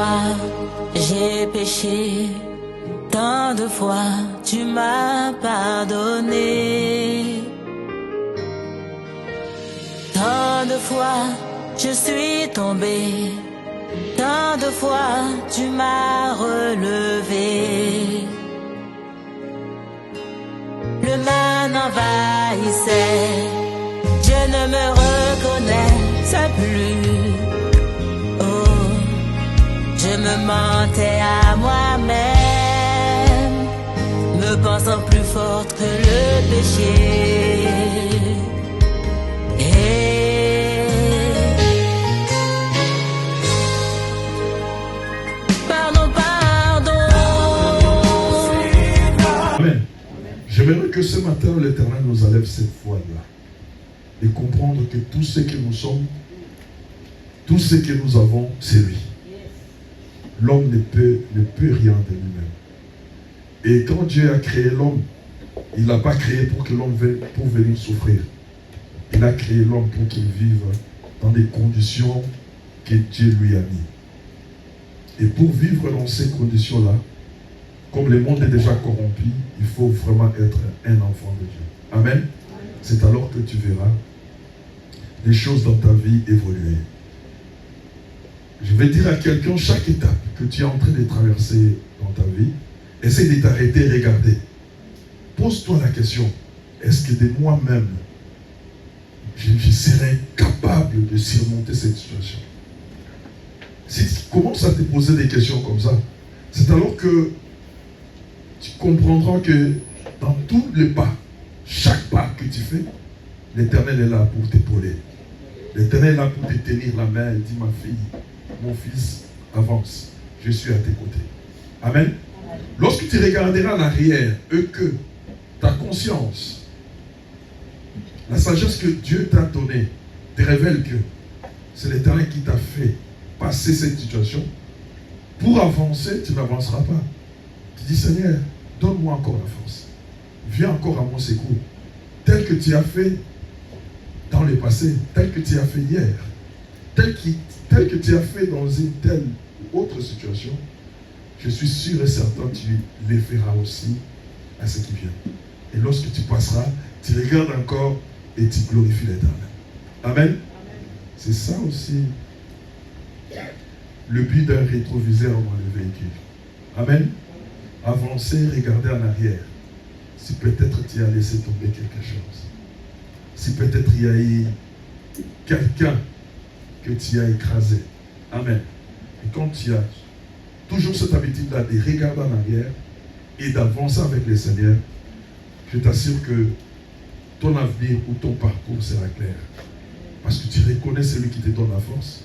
fois j'ai péché, tant de fois tu m'as pardonné. Tant de fois je suis tombé, tant de fois tu m'as relevé. Le mal m'envahissait, je ne me reconnaissais plus. Oh, je me mentais à moi-même, me pensant plus forte que le péché. Amen. J'aimerais que ce matin l'Éternel nous enlève cette foi-là et comprendre que tout ce que nous sommes, tout ce que nous avons, c'est lui. L'homme ne peut rien de lui-même. Et quand Dieu a créé l'homme, il n'a pas créé pour que l'homme vienne pour venir souffrir. Il a créé l'homme pour qu'il vive dans des conditions que Dieu lui a mis. Et pour vivre dans ces conditions-là, comme le monde est déjà corrompu, il faut vraiment être un enfant de Dieu. Amen. C'est alors que tu verras les choses dans ta vie évoluer. Je vais dire à quelqu'un, chaque étape que tu es en train de traverser dans ta vie, essaie de t'arrêter et regarder. Pose-toi la question, est-ce que de moi-même, je serais capable de surmonter cette situation? Si tu commences à te poser des questions comme ça, c'est alors que tu comprendras que dans tous les pas, chaque pas que tu fais, l'Éternel est là pour t'épauler. L'Éternel est là pour te tenir la main et dire, ma fille, mon fils, avance, je suis à tes côtés. Amen. Lorsque tu regarderas en arrière et que ta conscience, la sagesse que Dieu t'a donnée, te révèle que c'est l'Éternel qui t'a fait passer cette situation, pour avancer, tu n'avanceras pas. Tu dis, Seigneur, donne-moi encore la force. Viens encore à mon secours. Tel que tu as fait dans le passé, tel que tu as fait hier, tel que tu as fait dans une telle ou autre situation, je suis sûr et certain que tu les feras aussi à ce qui vient. Et lorsque tu passeras, tu regardes encore et tu glorifies l'Éternel. Amen. C'est ça aussi le but d'un rétroviseur dans le véhicule. Amen. Avancer, regarder en arrière. Si peut-être tu as laissé tomber quelque chose. Si peut-être il y a eu quelqu'un que tu as écrasé. Amen. Et quand tu as toujours cette habitude-là de regarder en arrière et d'avancer avec le Seigneur, je t'assure que ton avenir ou ton parcours sera clair. Parce que tu reconnais celui qui te donne la force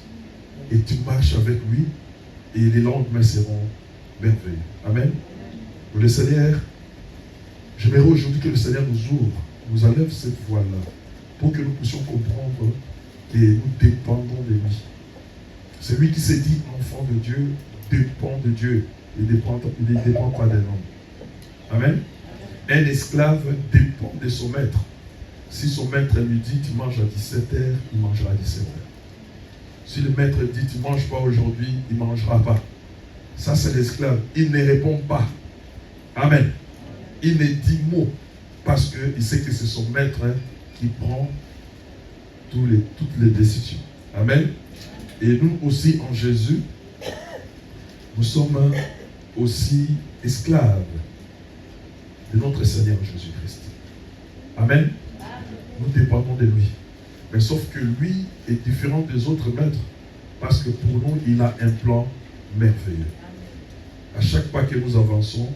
et tu marches avec lui et les lendemains seront merveilleux. Amen. Pour le Seigneur, j'aimerais aujourd'hui que le Seigneur nous ouvre, nous enlève cette voie-là pour que nous puissions comprendre que nous dépendons de lui. Celui qui s'est dit enfant de Dieu dépend de Dieu. Il ne dépend pas d'un homme. Amen. Un esclave dépend de son maître. Si son maître lui dit tu manges à 17h, il mangera à 17h. Si le maître dit tu ne manges pas aujourd'hui, il ne mangera pas. Ça c'est l'esclave. Il ne répond pas. Amen. Il ne dit mot parce qu'il sait que c'est son maître qui prend toutes les décisions. Amen. Et nous aussi en Jésus, nous sommes aussi esclaves de notre Seigneur Jésus-Christ. Amen. Nous dépendons de lui. Mais sauf que lui est différent des autres maîtres parce que pour nous, il a un plan merveilleux. À chaque pas que nous avançons,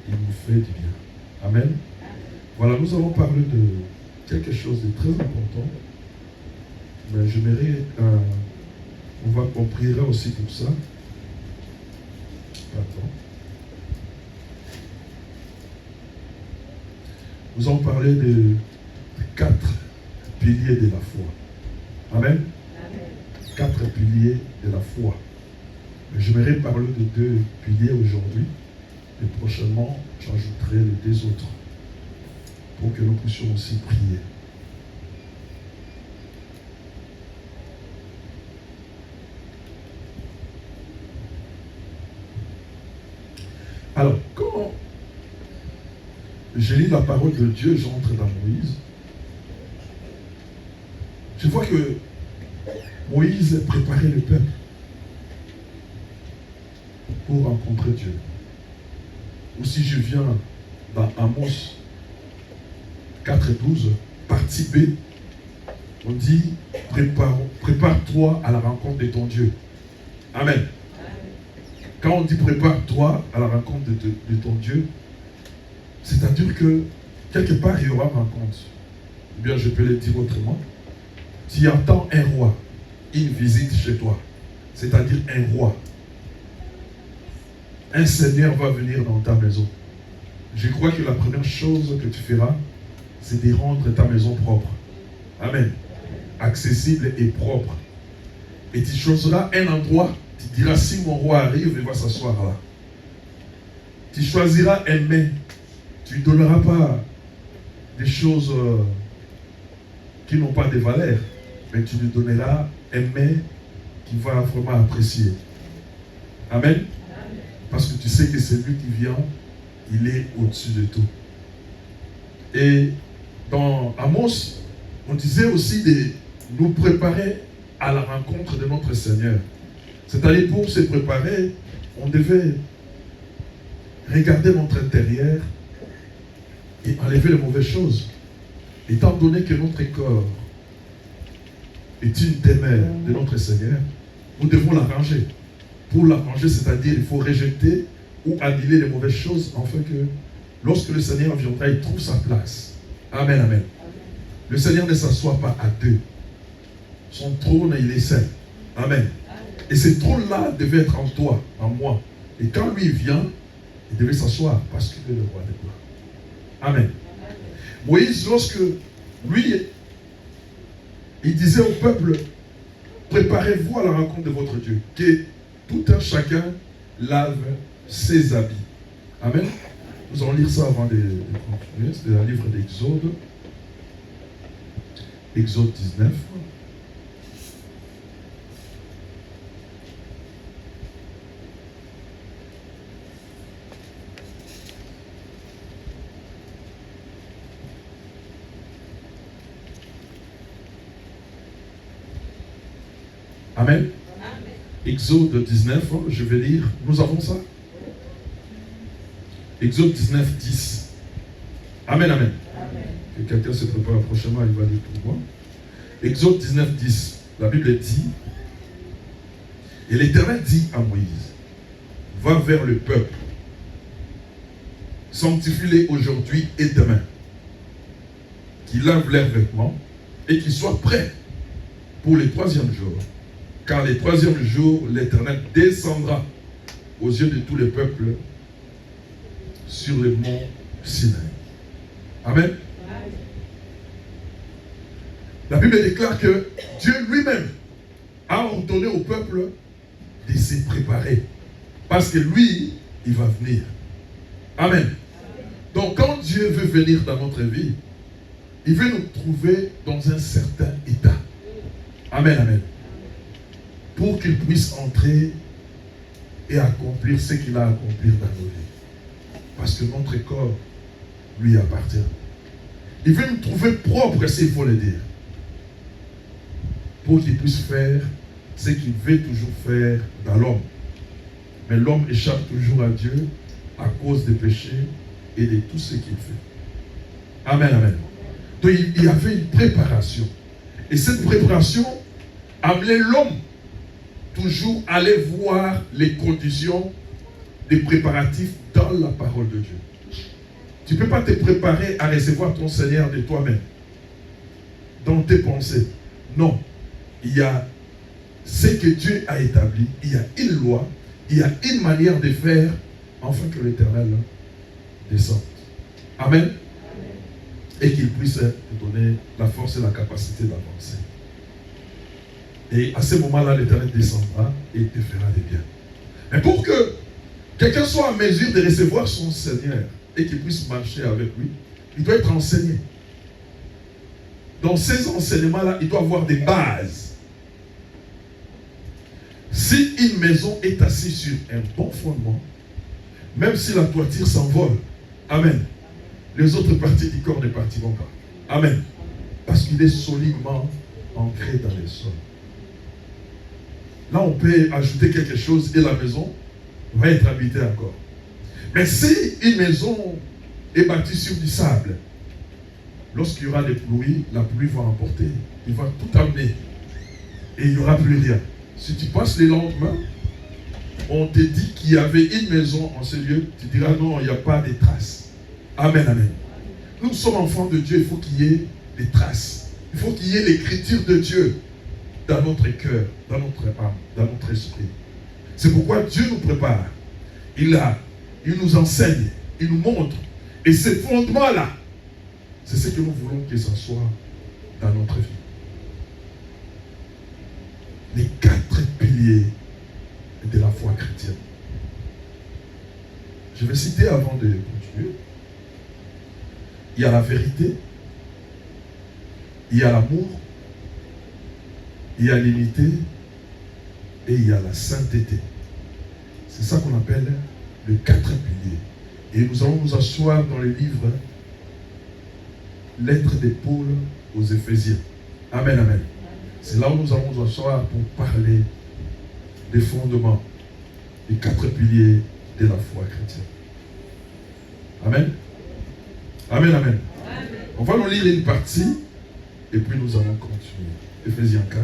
il nous fait du bien. Amen. Voilà, nous allons parler de quelque chose de très important. Mais j'aimerais, on priera aussi pour ça. Pardon. Nous allons parler de 4 piliers de la foi. Amen. 4 piliers de la foi. J'aimerais parler de 2 piliers aujourd'hui. Et prochainement, j'ajouterai les 2 autres. Pour que nous puissions aussi prier. Alors, quand je lis la parole de Dieu, j'entre dans Moïse, je vois que Moïse préparait le peuple pour rencontrer Dieu. Ou si je viens dans Amos 4:12, partie B, on dit prépare-toi à la rencontre de ton Dieu. Amen. Quand on dit prépare-toi à la rencontre de ton Dieu, c'est-à-dire que quelque part il y aura rencontre. Ou bien je peux le dire autrement. Tu entends un roi, une visite chez toi, c'est-à-dire un roi. Un Seigneur va venir dans ta maison. Je crois que la première chose que tu feras, c'est de rendre ta maison propre. Amen. Accessible et propre. Et tu choisiras un endroit, tu diras si mon roi arrive, il va s'asseoir là. Tu choisiras un mets. Tu ne donneras pas des choses qui n'ont pas de valeur, mais tu lui donneras un mets qu'il va vraiment apprécier. Amen. Parce que tu sais que celui qui vient, il est au-dessus de tout. Et dans Amos, on disait aussi de nous préparer à la rencontre de notre Seigneur. C'est-à-dire pour se préparer, on devait regarder notre intérieur et enlever les mauvaises choses. Étant donné que notre corps est une demeure de notre Seigneur, nous devons l'arranger. Pour l'arranger, c'est-à-dire il faut rejeter ou annuler les mauvaises choses, afin que lorsque le Seigneur viendra, il trouve sa place. Amen, amen. Le Seigneur ne s'assoit pas à deux. Son trône, il est saint. Amen. Et ce trône-là devait être en toi, en moi. Et quand lui vient, il devait s'asseoir parce qu'il est le roi des gloires. Amen. Moïse, lorsque lui, il disait au peuple, préparez-vous à la rencontre de votre Dieu, que tout un chacun lave ses habits. Amen. Nous allons lire ça avant de continuer. C'est dans le livre d'Exode. Exode 19. Amen. Exode 19, je vais lire. Nous avons ça. Exode 19, 10. Amen, amen. Que quelqu'un se prépare prochainement, il va lire pour moi. Exode 19, 10. La Bible dit, et l'Éternel dit à Moïse, va vers le peuple, sanctifie-les aujourd'hui et demain, qu'ils lavent leurs vêtements et qu'ils soient prêts pour le troisième jour. Car le troisième jour, l'Éternel descendra aux yeux de tous les peuples sur le mont Sinaï. Amen. La Bible déclare que Dieu lui-même a ordonné au peuple de se préparer. Parce que lui, il va venir. Amen. Donc quand Dieu veut venir dans notre vie, il veut nous trouver dans un certain état. Amen, amen. Pour qu'il puisse entrer et accomplir ce qu'il a accompli dans nos vies. Parce que notre corps lui appartient. Il veut nous trouver propres, s'il faut le dire. Pour qu'il puisse faire ce qu'il veut toujours faire dans l'homme. Mais l'homme échappe toujours à Dieu à cause des péchés et de tout ce qu'il fait. Amen, amen. Donc il y avait une préparation. Et cette préparation amenait l'homme toujours à aller voir les conditions des préparatifs dans la parole de Dieu. Tu ne peux pas te préparer à recevoir ton Seigneur de toi-même, dans tes pensées. Non. Il y a ce que Dieu a établi. Il y a une loi. Il y a une manière de faire afin que l'Éternel descende. Amen. Et qu'il puisse te donner la force et la capacité d'avancer. Et à ce moment-là, l'Éternel descendra et te fera des biens. Mais pour que quelqu'un soit en mesure de recevoir son Seigneur et qu'il puisse marcher avec lui, il doit être enseigné. Dans ces enseignements-là, il doit avoir des bases. Si une maison est assise sur un bon fondement, Même si la toiture s'envole, amen, les autres parties du corps ne partiront pas. Amen. Parce qu'il est solidement ancré dans les sols. Là, on peut ajouter quelque chose et la maison va être habitée encore. Mais si une maison est bâtie sur du sable, lorsqu'il y aura des pluies, la pluie va emporter. Il va tout amener. Et il n'y aura plus rien. Si tu passes les lendemains, on te dit qu'il y avait une maison en ce lieu, tu diras non, il n'y a pas de traces. Amen, amen. Nous sommes enfants de Dieu, il faut qu'il y ait des traces. Il faut qu'il y ait l'écriture de Dieu dans notre cœur, dans notre âme, dans notre esprit. C'est pourquoi Dieu nous prépare. Il nous enseigne, il nous montre. Et ces fondements-là, c'est ce que nous voulons que ça soit dans notre vie. Les 4 piliers de la foi chrétienne. Je vais citer avant de continuer. Il y a la vérité, il y a l'amour, il y a l'unité et il y a la sainteté. C'est ça qu'on appelle les 4 piliers. Et nous allons nous asseoir dans le livre Lettre de Paul aux Éphésiens. Amen, amen. C'est là où nous allons nous asseoir pour parler des fondements, des 4 piliers de la foi chrétienne. Amen. Amen, amen. Amen. On va nous lire une partie et puis nous allons continuer. Éphésiens 4.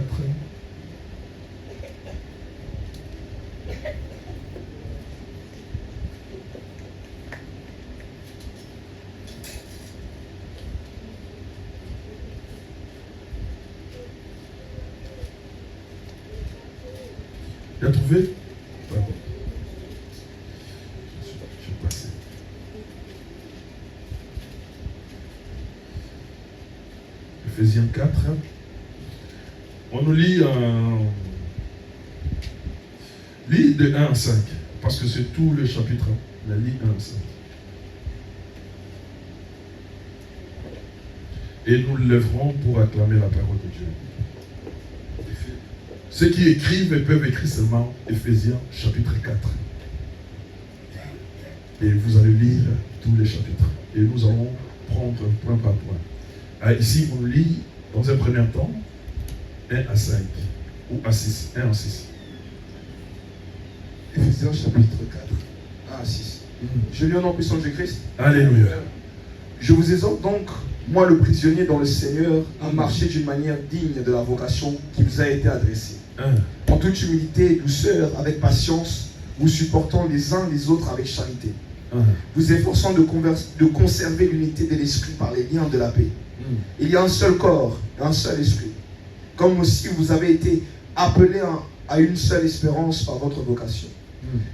Tu as trouvé? Pardon. Je suis passé. Éphésiens 4. On nous lit de 1 à 5. Parce que c'est tout le chapitre. La lit 1 à 5. Et nous le lèverons pour acclamer la parole de Dieu. Ceux qui écrivent peuvent écrire seulement Éphésiens chapitre 4. Et vous allez lire tous les chapitres. Et nous allons prendre point par point. Ici, on lit dans un premier temps 1 à 5 ou à 6. 1 à 6. Éphésiens chapitre 4, 1 à 6. Je lis au nom puissant de Christ. Alléluia. Je vous exhorte donc, moi le prisonnier dans le Seigneur, à marcher d'une manière digne de la vocation qui vous a été adressée. En toute humilité et douceur, avec patience, vous supportant les uns les autres avec charité. Vous efforçant de conserver l'unité de l'esprit par les liens de la paix. Il y a un seul corps et un seul esprit. Comme aussi vous avez été appelés à une seule espérance par votre vocation.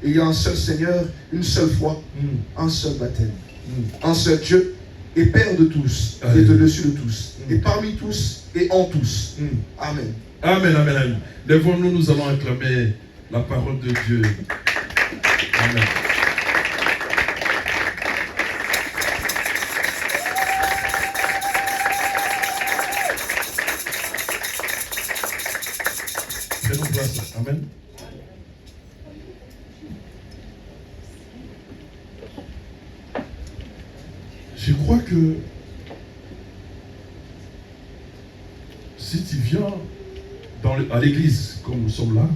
Il y a un seul Seigneur, une seule foi, un seul baptême. Un seul Dieu et Père de tous, et au-dessus de tous, et parmi tous et en tous. Amen. Amen, amen, amen. Lèvons-nous, nous allons acclamer la parole de Dieu. Amen. Prenons place. Amen. Je crois que si tu viens à l'église comme nous sommes là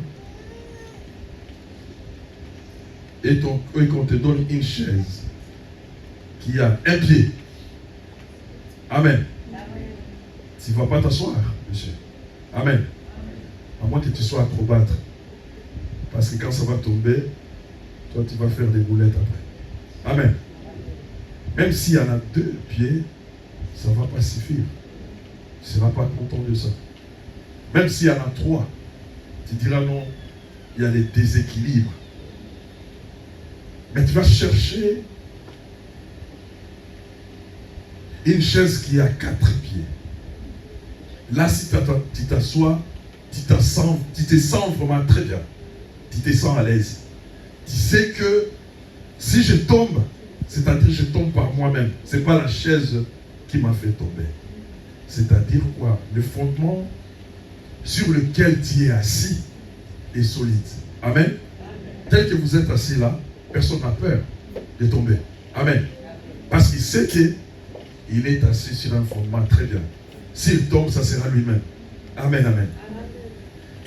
et qu'on te donne une chaise qui a un pied, amen, tu ne vas pas t'asseoir, monsieur. Amen. À moins que tu sois acrobate, parce que quand ça va tomber, toi tu vas faire des boulettes après. Amen. Même s'il y en a 2 pieds, ça ne va pas suffire. Tu ne seras pas content de ça. Même s'il y en a 3, tu diras non, il y a des déséquilibres. Mais tu vas chercher une chaise qui a 4 pieds. Là, si tu t'assois, tu te sens vraiment très bien. Tu te sens à l'aise. Tu sais que si je tombe, c'est-à-dire je tombe par moi-même. Ce n'est pas la chaise qui m'a fait tomber. C'est-à-dire quoi? Le fondement sur lequel tu es assis est solide. Amen. Tel que vous êtes assis là, personne n'a peur. de tomber. Amen. Parce qu'il sait qu'il est assis sur un fondement très bien. S'il tombe, ça sera lui-même. Amen, amen.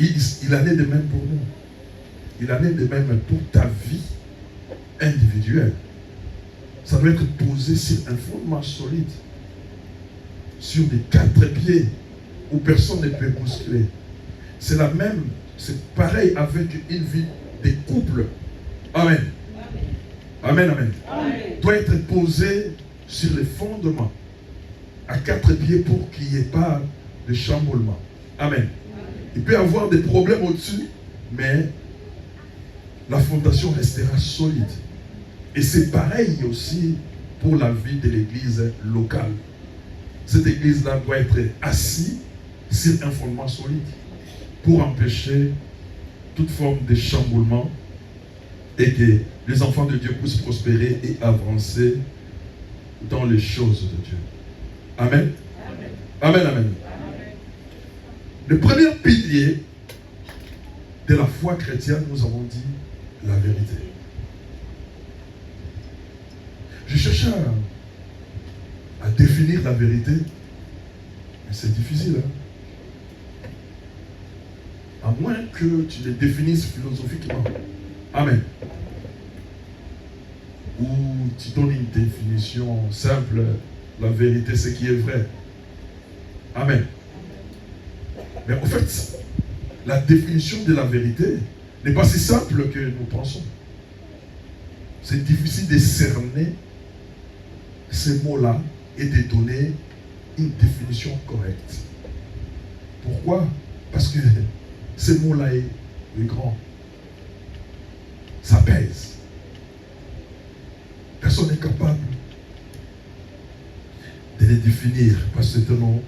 Il en est de même pour nous. Il en est de même pour ta vie individuelle. Ça doit être posé sur un fondement solide. Sur des 4 pieds où personne ne peut bousculer. C'est la même, c'est pareil avec une vie des couples. Amen. Amen, amen. Amen. Doit être posé sur les fondements à 4 pieds pour qu'il n'y ait pas de chamboulement. Amen. Il peut y avoir des problèmes au-dessus, mais la fondation restera solide. Et c'est pareil aussi pour la vie de l'église locale. Cette église-là doit être assise sur un fondement solide pour empêcher toute forme de chamboulement et que les enfants de Dieu puissent prospérer et avancer dans les choses de Dieu. Amen. Amen, amen. Amen. Le premier pilier de la foi chrétienne, nous avons dit la vérité. Je cherchais à définir la vérité, mais c'est difficile. À moins que tu le définisses philosophiquement. Amen. Ou tu donnes une définition simple, la vérité, c'est qui est vrai. Amen. Mais en fait, la définition de la vérité n'est pas si simple que nous pensons. C'est difficile de cerner ces mots-là et de donner une définition correcte. Pourquoi? Parce que ce mot-là est grand. Ça pèse. Personne n'est capable de les définir parce que c'est un nom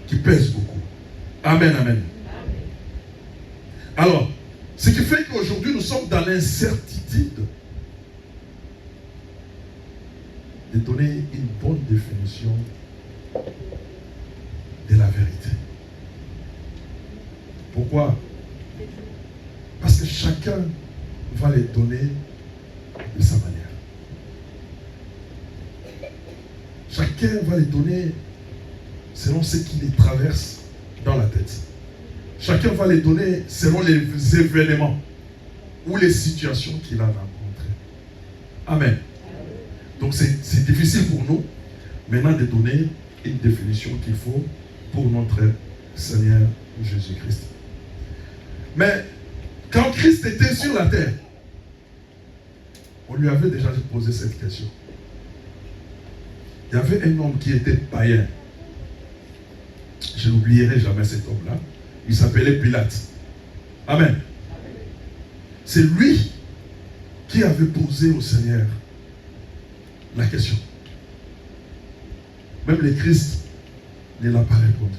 qui pèse beaucoup. Amen, amen. Alors, ce qui fait qu'aujourd'hui nous sommes dans l'incertitude de donner une bonne définition de la vérité. Pourquoi? Parce que chacun va les donner de sa manière. Chacun va les donner selon ce qui les traverse dans la tête. Chacun va les donner selon les événements ou les situations qu'il a rencontrées. Amen. Donc c'est difficile pour nous maintenant de donner une définition qu'il faut pour notre Seigneur Jésus-Christ. Mais quand Christ était sur la terre, on lui avait déjà posé cette question. Il y avait un homme qui était païen. Je n'oublierai jamais cet homme-là. Il s'appelait Pilate. Amen. C'est lui qui avait posé au Seigneur la question. Même le Christ ne l'a pas répondu.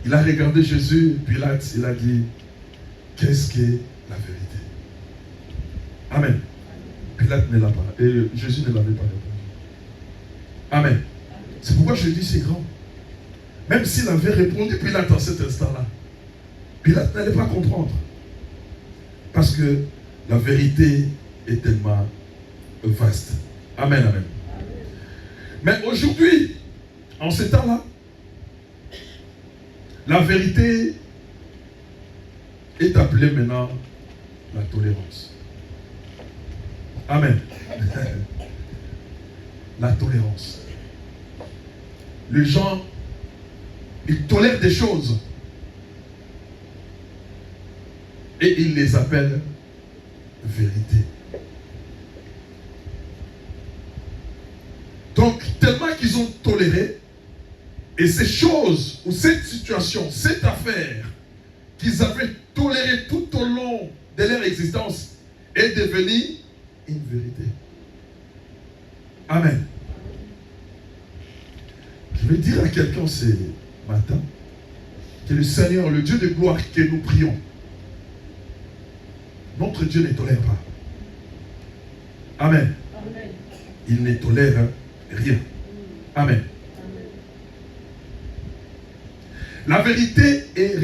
Il a regardé Jésus, Pilate, il a dit, qu'est-ce que la vérité? Amen. Pilate ne l'a pas, et Jésus ne l'avait pas répondu. Amen. C'est pourquoi je dis c'est grand. Même s'il avait répondu Pilate en cet instant-là, Pilate n'allait pas comprendre. Parce que la vérité est tellement vaste. Amen, amen. Mais aujourd'hui, en ce temps-là, la vérité est appelée maintenant la tolérance. Amen. La tolérance. Les gens, ils tolèrent des choses et ils les appellent vérité. Donc, tellement qu'ils ont toléré, et ces choses, ou cette situation, cette affaire qu'ils avaient tolérée tout au long de leur existence est devenue une vérité. Amen. Je vais dire à quelqu'un ce matin que le Seigneur, le Dieu de gloire que nous prions, notre Dieu ne tolère pas. Amen. Il ne tolère rien. Amen. La vérité est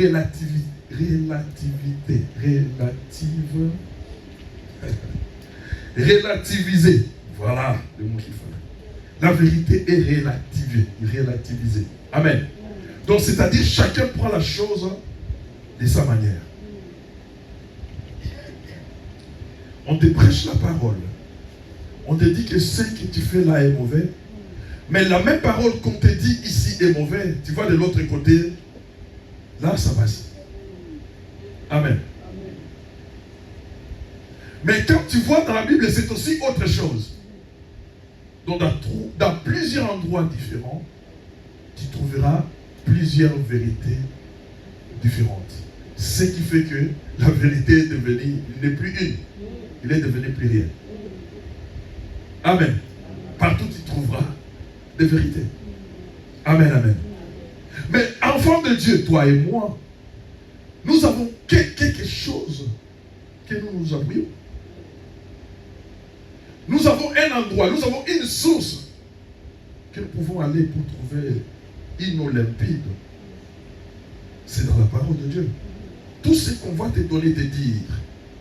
relativiser. Voilà le mot qu'il fallait. La vérité est relativisée. Amen. Donc, c'est-à-dire, chacun prend la chose de sa manière. On te prêche la parole. On te dit que ce que tu fais là est mauvais. Mais la même parole qu'on te dit ici est mauvais. Tu vois de l'autre côté, là, ça passe. Amen. Mais quand tu vois dans la Bible, c'est aussi autre chose. Donc, dans plusieurs endroits différents, tu trouveras plusieurs vérités différentes. Ce qui fait que la vérité est devenue, il n'est plus une, il est devenu pluriel. Amen. Partout tu trouveras des vérités. Amen, amen. Mais enfants de Dieu, toi et moi, nous avons quelque chose que nous appuyons. Nous avons un endroit, nous avons une source que nous pouvons aller pour trouver une eau limpide. C'est dans la parole de Dieu. Tout ce qu'on va te donner, te dire,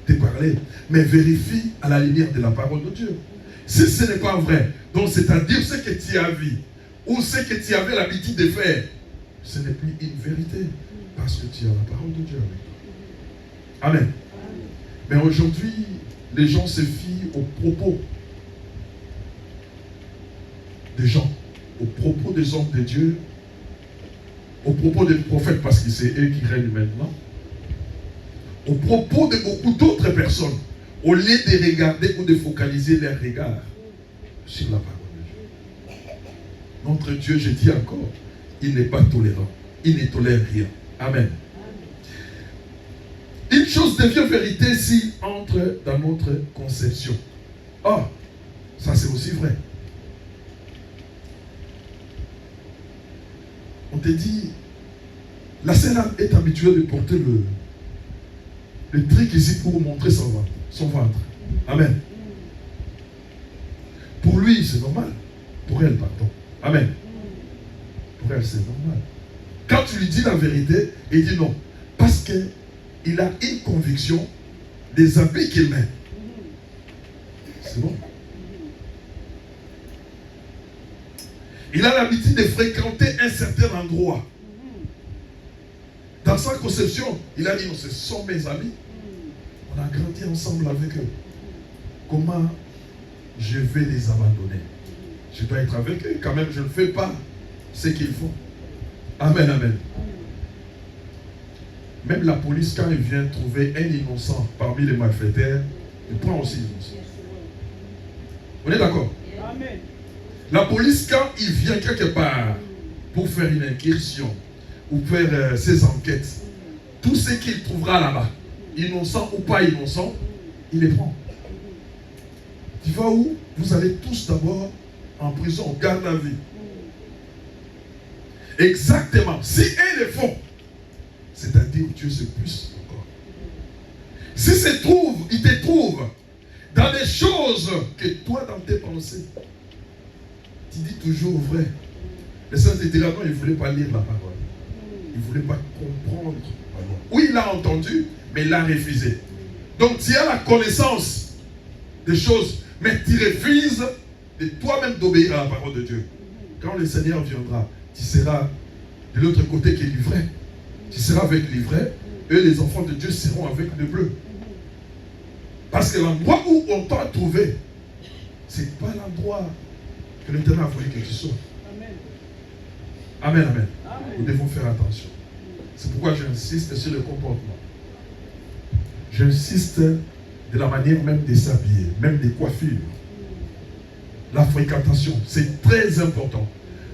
te parler, mais vérifie à la lumière de la parole de Dieu. Si ce n'est pas vrai, donc c'est-à-dire ce que tu as vu, ou ce que tu avais l'habitude de faire, ce n'est plus une vérité, parce que tu as la parole de Dieu avec toi. Amen. Mais aujourd'hui, les gens se fient aux propos des gens, aux propos des hommes de Dieu, aux propos des prophètes, parce que c'est eux qui règnent maintenant, aux propos de beaucoup d'autres personnes, au lieu de regarder ou de focaliser leur regard sur la parole de Dieu. Notre Dieu, je dis encore, il n'est pas tolérant. Il ne tolère rien. Amen. Une chose devient vérité s'il entre dans notre conception. Ah, ça c'est aussi vrai. On te dit, la Seigneur est habituée de porter le truc ici pour montrer son ventre. Amen. Pour lui, c'est normal. Pour elle, pardon. Amen. Pour elle, c'est normal. Quand tu lui dis la vérité, il dit non. Parce qu'il a une conviction des habits qu'il met. C'est bon. Il a l'habitude de fréquenter un certain endroit. Dans sa conception, il a dit, non, ce sont mes amis. On a grandi ensemble avec eux. Comment je vais les abandonner? Je dois être avec eux. Quand même, je ne fais pas ce qu'ils font. Amen, amen. Même la police, quand il vient trouver un innocent parmi les malfaiteurs, il prend aussi l'innocent. On est d'accord? Amen. La police, quand il vient quelque part pour faire une incursion ou faire ses enquêtes, tout ce qu'il trouvera là-bas, innocent ou pas innocent, il les prend. Tu vas où? Vous allez tous d'abord en prison, garde à vue. Exactement. Si elles le font, c'est-à-dire Dieu se pousse encore. Si il te trouve dans des choses que toi, dans tes pensées, tu dis toujours vrai. Le Seigneur te dira non, il ne voulait pas lire la parole. Il ne voulait pas comprendre. Oui, il a entendu, mais il a refusé. Donc tu as la connaissance des choses, mais tu refuses de toi-même d'obéir à la parole de Dieu. Quand le Seigneur viendra, tu seras de l'autre côté qui est livré. Tu seras avec l'ivraie, et les enfants de Dieu seront avec le bleu. Parce que l'endroit où on t'a trouvé, ce n'est pas l'endroit que l'Éternel a voulu que tu sois. Amen, amen. Nous devons faire attention. C'est pourquoi j'insiste sur le comportement. J'insiste de la manière même de s'habiller, même des coiffures. La fréquentation, c'est très important.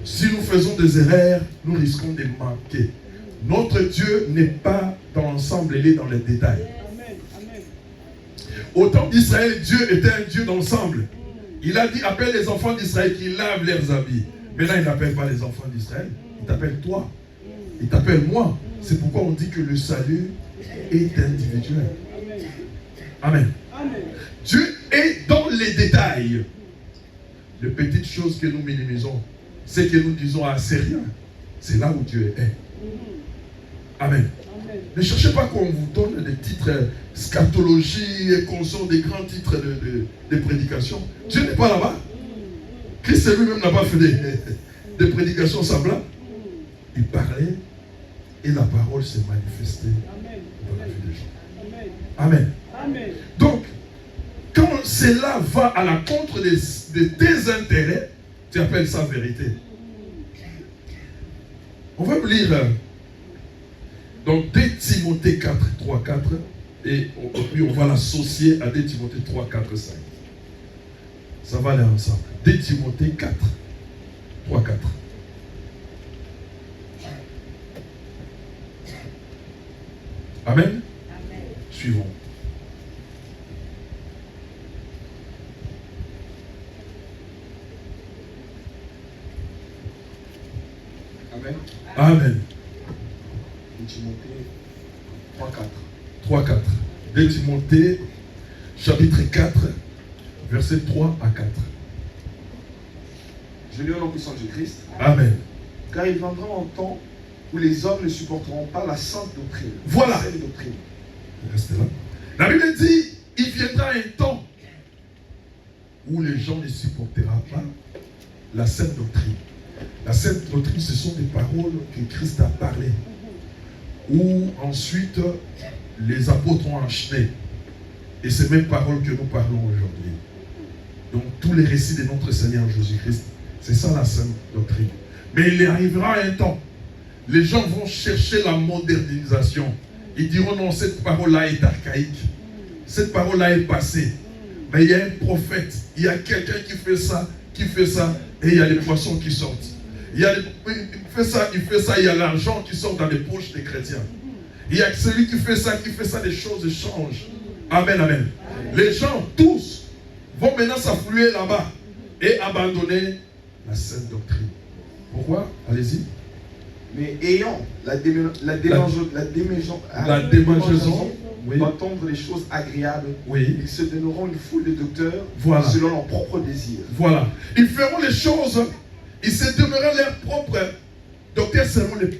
Si nous faisons des erreurs, nous risquons de manquer. Notre Dieu n'est pas dans l'ensemble, il est dans les détails. Au temps d'Israël, Dieu était un Dieu d'ensemble. Il a dit, appelle les enfants d'Israël qui lavent leurs habits. Maintenant, il n'appelle pas les enfants d'Israël. Il t'appelle toi. Il t'appelle moi. C'est pourquoi on dit que le salut est individuel. Amen. Dieu est dans les détails. Les petites choses que nous minimisons, c'est que nous disons, ah, c'est rien. C'est là où Dieu est. Amen. Ne cherchez pas qu'on vous donne des titres scatologie et qu'on sorte des grands titres de prédication. Dieu n'est pas là-bas. Christ lui-même n'a pas fait des prédications semblables. Il parlait et la parole s'est manifestée dans la vie des gens. Amen. Donc, quand cela va à la contre de tes intérêts, tu appelles ça vérité. On va lire donc 2 Timothée 4, 3, 4 et puis on va l'associer à 2 Timothée 3, 4, 5. Ça va aller ensemble. 2 Timothée 4, 3, 4. Amen. Amen. Suivons. Amen. Amen. 2 Timothée 3, 4. 3, 4. 2 Timothée, chapitre 4, versets 3 à 4. Je lis au nom puissant du Christ. Amen. Car il viendra un temps où les hommes ne supporteront pas la sainte doctrine. Voilà. La saine doctrine. Restez là. La Bible dit, il viendra un temps où les gens ne supporteront pas la sainte doctrine. La sainte doctrine, ce sont des paroles que Christ a parlé. Où ensuite, les apôtres ont enchaîné. Et ces mêmes paroles que nous parlons aujourd'hui. Donc, tous les récits de notre Seigneur Jésus-Christ, c'est ça la sainte doctrine. Mais il arrivera un temps, les gens vont chercher la modernisation. Ils diront non, cette parole-là est archaïque. Cette parole-là est passée. Mais il y a un prophète, il y a quelqu'un qui fait ça, et il y a les poissons qui sortent. Il fait ça, il y a l'argent qui sort dans les poches des chrétiens. Il y a celui qui fait ça, les choses changent. Amen, amen. Les gens, tous, vont maintenant s'affluer là-bas et abandonner la sainte doctrine. Pourquoi? Allez-y. Mais ayant la démangeaison, oui, d'entendre les choses agréables, oui, ils se donneront une foule de docteurs, voilà, selon leurs propres désirs. Voilà. Ils feront les choses, ils se donneront leurs propres docteurs selon leurs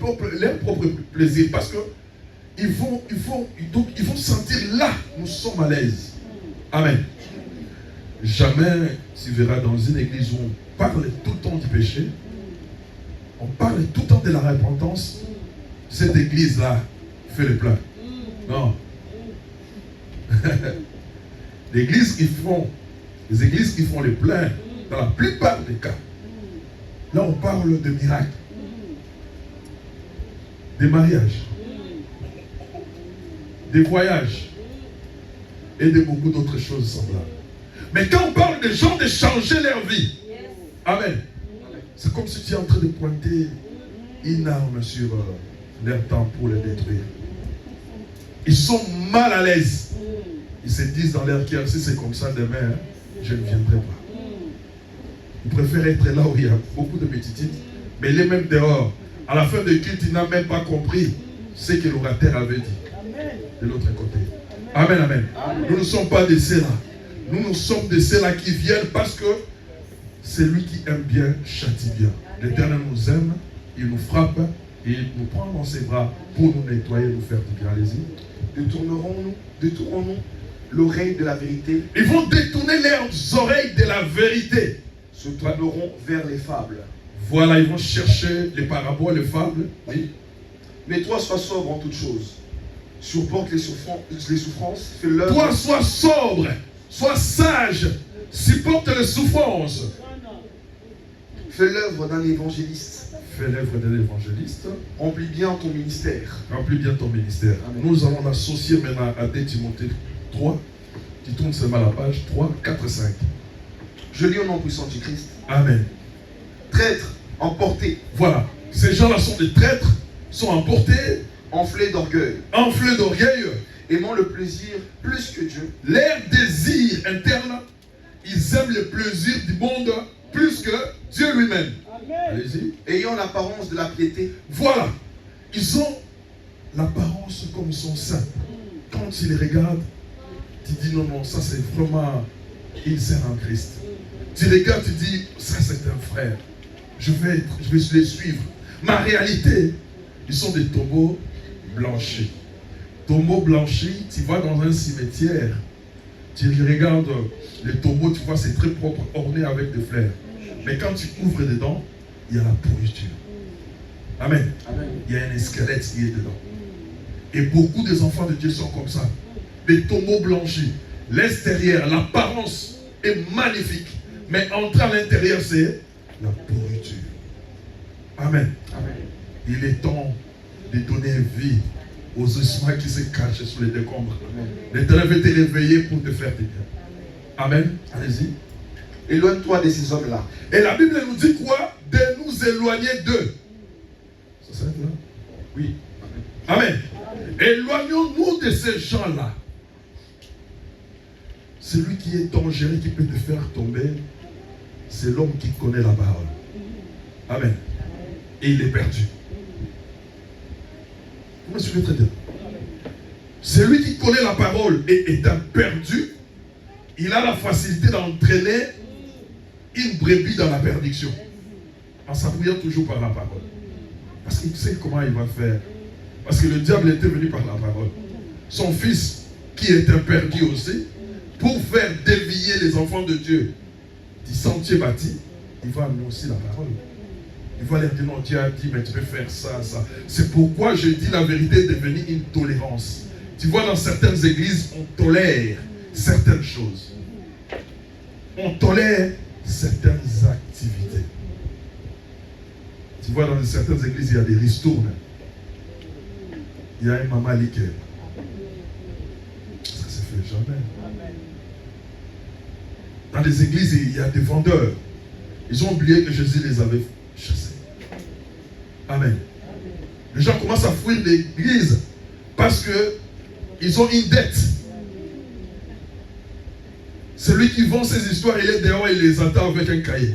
propres plaisirs. Parce que ils vont sentir là, nous sommes à l'aise. Amen. Jamais tu verras dans une église où on parle tout le temps du péché, on parle tout le temps de la repentance, cette église-là fait le plein. Non. Les églises qui font le plein, dans la plupart des cas, là on parle de miracles, des mariages, des voyages et de beaucoup d'autres choses semblables. Mais quand on parle des gens de changer leur vie, amen, c'est comme si tu es en train de pointer une arme sur leur temps pour les détruire. Ils sont mal à l'aise. Ils se disent dans leur cœur, si c'est comme ça demain, je ne viendrai pas. Ils préfèrent être là où il y a beaucoup de petitites, mais il est même dehors. À la fin de culte, il n'a même pas compris ce que l'orateur avait dit. De l'autre côté. Amen, amen. Nous ne sommes pas de ceux-là. Nous sommes de ceux-là qui viennent parce que celui qui aime bien châtie bien. L'Éternel nous aime, il nous frappe et il nous prend dans ses bras pour nous nettoyer, nous faire du bien. Allez-y. Détournons-nous l'oreille de la vérité. Ils vont détourner leurs oreilles de la vérité. Se tourneront vers les fables. Voilà, ils vont chercher les paraboles, les fables. Oui. Mais toi, sois sobre en toutes choses. Supporte les souffrances. Fais l'œuvre. Toi, sois sobre. Sois sage. Supporte les souffrances. Fais l'œuvre d'un évangéliste. Fais l'œuvre d'un évangéliste. Remplis bien ton ministère. Remplis bien ton ministère. Amen. Nous allons l'associer maintenant à 2 Timothée 3. Tu tournes seulement la page 3, 4, 5. Je lis au nom puissant du Christ. Amen. Traîtres, emportés. Voilà. Ces gens-là sont des traîtres, sont emportés. Enflés d'orgueil. Enflés d'orgueil. Aimant le plaisir plus que Dieu. Leur désir interne, ils aiment le plaisir du monde plus que Dieu lui-même. Allez-y. Ayant l'apparence de la piété. Voilà. Ils ont l'apparence comme ils sont saints. Quand tu les regardes, tu dis non, ça c'est vraiment une sœur en Christ. Tu regardes, tu dis, ça c'est un frère. Je vais les suivre. Ma réalité, ils sont des tombeaux blanchis. tombeau blanchi, tu vas dans un cimetière, tu regardes les tombeaux, tu vois, c'est très propre, orné avec des fleurs. Mais quand tu ouvres dedans, il y a la pourriture. Amen. Amen. Il y a un squelette qui est dedans. Et beaucoup des enfants de Dieu sont comme ça. Des tombeaux blanchis. L'extérieur, l'apparence est magnifique. Mais entrer à l'intérieur, c'est la pourriture. Amen. Amen. Il est temps de donner vie aux ossements qui se cachent sous les décombres. L'Éternel veut te réveiller pour te faire du bien. Amen. Allez-y. Éloigne-toi de ces hommes-là. Et la Bible nous dit quoi? De nous éloigner d'eux. Ça s'arrête là? Oui. Amen. Éloignons-nous de ces gens-là. Celui qui est dangereux, qui peut te faire tomber, c'est l'homme qui connaît la parole. Amen. Et il est perdu. Vous me suivez très bien. Celui qui connaît la parole et étant perdu, il a la facilité d'entraîner une brebis dans la perdition. En s'appuyant toujours par la parole. Parce qu'il sait comment il va faire. Parce que le diable était venu par la parole. Son fils, qui était perdu aussi, pour faire dévier les enfants de Dieu du sentier bâti, il va amener aussi la parole. Il va leur dire, non, Dieu a dit, mais tu peux faire ça, ça. C'est pourquoi je dis la vérité est devenue une tolérance. Tu vois, dans certaines églises, on tolère certaines choses. On tolère certaines activités. Tu vois, dans certaines églises, il y a des ristournes. Il y a un maman liqueur. Ça se fait jamais. Dans les églises, il y a des vendeurs. Ils ont oublié que Jésus les avait chassés. Amen. Les gens commencent à fuir l'église parce qu'ils ont une dette. Celui qui vend ces histoires, il est dehors, il les attend avec un cahier.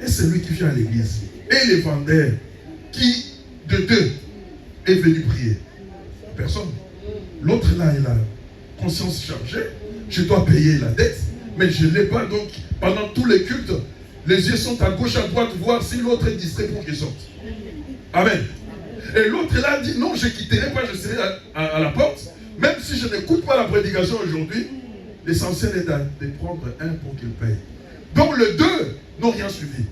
Et celui qui vient à l'église. Et les vendeurs qui, de deux, est venu prier. Personne. L'autre là, il a conscience chargée. Je dois payer la dette, mais je ne l'ai pas. Donc, pendant tous les cultes, les yeux sont à gauche, à droite, voir si l'autre est distrait pour qu'il sorte. Amen. Et l'autre là dit, non, je ne quitterai pas, je serai à la porte. Même si je n'écoute pas la prédication aujourd'hui, l'essentiel est de prendre un pour qu'il paye. Donc les deux n'ont rien suivi.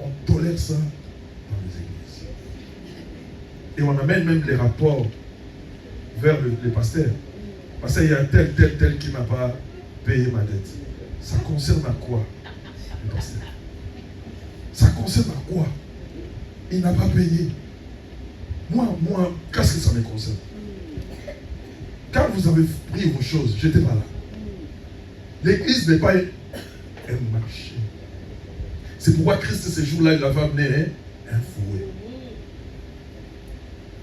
On tolère ça dans les églises. Et on amène même les rapports vers les pasteurs. Parce qu'il y a tel qui n'a pas payé ma dette. Ça concerne à quoi, le pasteur? Ça concerne à quoi? Il n'a pas payé. Moi, qu'est-ce que ça me concerne? Quand vous avez pris vos choses, je n'étais pas là. L'église n'est pas un marché. C'est pourquoi Christ, ce jour-là, il avait amené un fouet.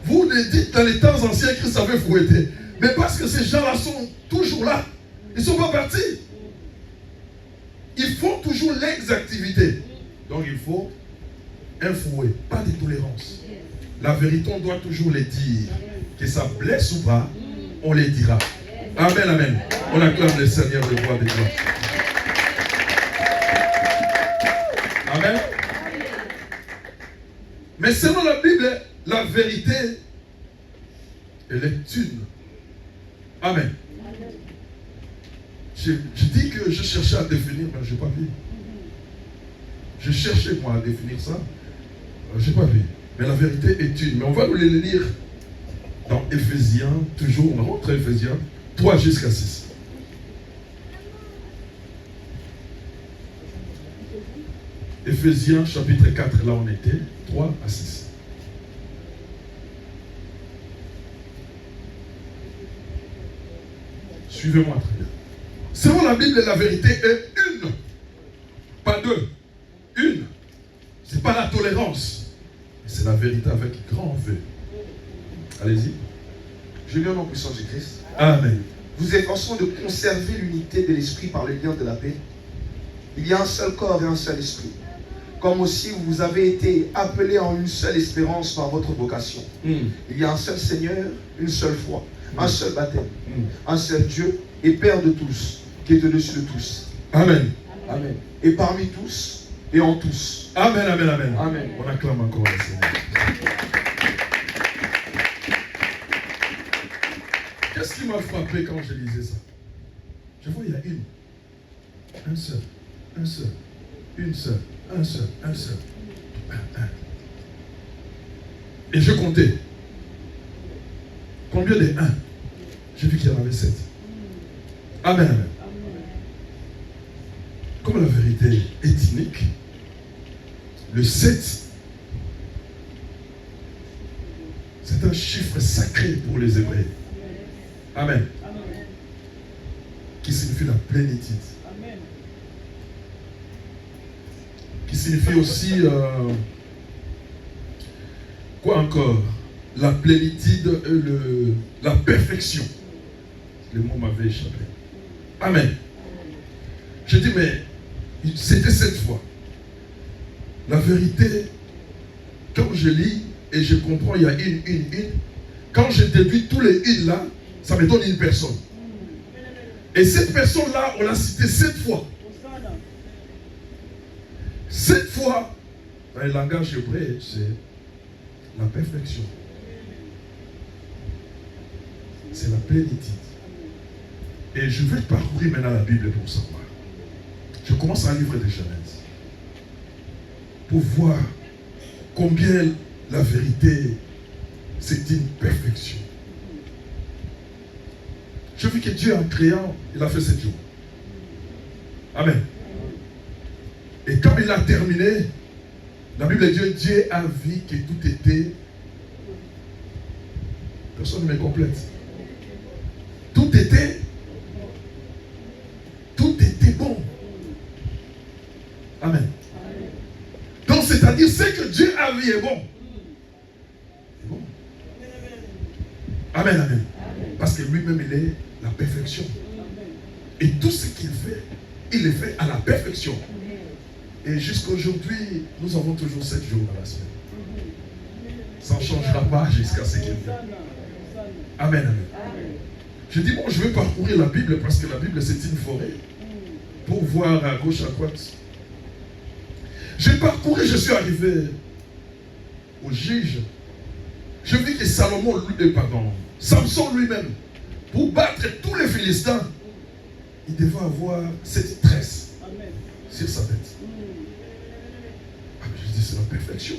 Vous le dites, dans les temps anciens, Christ avait fouetté. Mais parce que ces gens-là sont toujours là. Ils ne sont pas partis. Ils font toujours l'exactivité. Donc il faut un fouet, pas de tolérance. La vérité, on doit toujours les dire. Que ça blesse ou pas, on les dira. Amen, amen. On acclame le Seigneur de gloire de Dieu. Amen. Mais selon la Bible, la vérité, elle est une. Amen. Je dis que je cherchais à définir, mais je n'ai pas vu. Je cherchais moi à définir ça. Je n'ai pas vu. Mais la vérité est une. Mais on va nous les lire dans Éphésiens, toujours, on rentre à Éphésiens 3 jusqu'à 6. Éphésiens chapitre 4, là on était, 3 à 6. Suivez-moi très bien. Selon la Bible, la vérité est une. Pas deux. Une. Ce n'est pas la tolérance. C'est la vérité avec grand V. Allez-y. Je lis au nom puissant de Christ. Amen. Vous efforçons de conserver l'unité de l'esprit par le lien de la paix. Il y a un seul corps et un seul esprit. Comme aussi vous avez été appelés en une seule espérance par votre vocation. Il y a un seul Seigneur, une seule foi, un seul baptême, un seul Dieu et Père de tous, qui est au-dessus de tous. Amen. Amen. Et parmi tous et en tous. Amen, amen, amen. Amen. On acclame encore le Seigneur. Qu'est-ce qui m'a frappé quand je lisais ça? Je vois, il y a un seul, une seule, un seul. Un. Et je comptais. Combien de 1? J'ai vu qu'il y en avait 7. Amen. Comme la vérité est unique, le 7, c'est un chiffre sacré pour les Hébreux. Amen. Qui signifie la plénitude. Qui signifie aussi, quoi encore? La plénitude et la perfection. Le mot m'avait échappé. Amen. Je dis, mais c'était 7 fois. La vérité, quand je lis et je comprends, il y a une. Quand je déduis tous les une là, ça me donne une personne. Et cette personne-là, on l'a citée 7 fois. 7 fois, dans le langage hébreu, c'est la perfection. C'est la plénitude. Et je vais parcourir maintenant la Bible pour savoir. Je commence un livre de Genèse. Pour voir combien la vérité, c'est une perfection. Je vis que Dieu, en créant, il a fait 7 jours. Amen. Et quand il a terminé, la Bible dit Dieu a vu que tout était. Personne ne me complète. Tout était bon. Amen. Donc, c'est-à-dire, ce que Dieu a vu est bon. C'est bon. Amen, amen. Parce que lui-même, il est la perfection. Et tout ce qu'il fait, il le fait à la perfection. Et jusqu'à aujourd'hui, nous avons toujours 7 jours dans la semaine. Ça ne changera pas jusqu'à ce qu'il vienne. Amen, amen. Je dis, bon, je vais parcourir la Bible parce que la Bible, c'est une forêt. Pour voir à gauche, à droite. J'ai parcouru, je suis arrivé au Juge. Je vis que Samson lui-même, pour battre tous les Philistins, il devait avoir cette tresse sur sa tête. Je dis, c'est la perfection.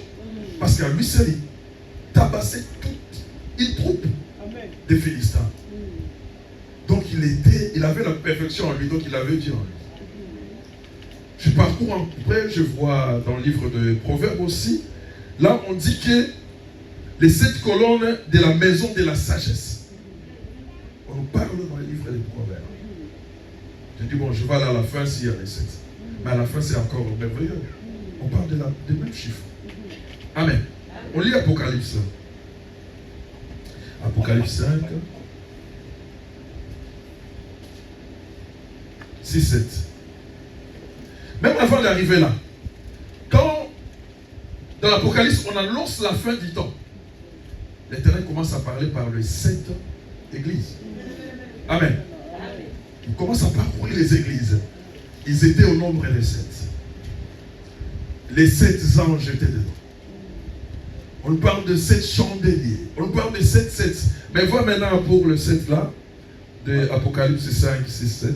Parce qu'à lui seul, il tabassait toute une troupe de Philistins. Donc il avait la perfection en lui, donc il avait Dieu en lui. Je parcours après, je vois dans le livre de Proverbes aussi, là on dit que les 7 colonnes de la maison de la sagesse. On parle dans le livre des Proverbes. Je dis, bon, je vais aller à la fin s'il y a les 7. Mais à la fin, c'est encore merveilleux. On parle des mêmes chiffres. Amen. On lit Apocalypse. Apocalypse 5. 6, 7. Même avant d'arriver là, quand dans l'Apocalypse, on annonce la fin du temps, l'Éternel commence à parler par les 7 églises. Amen. Il commence à parcourir les églises. Ils étaient au nombre de 7. Les 7 anges étaient dedans. On parle de 7 chandeliers. On parle de 7. Mais voilà maintenant pour le 7 là, de Apocalypse 5, 6, 7.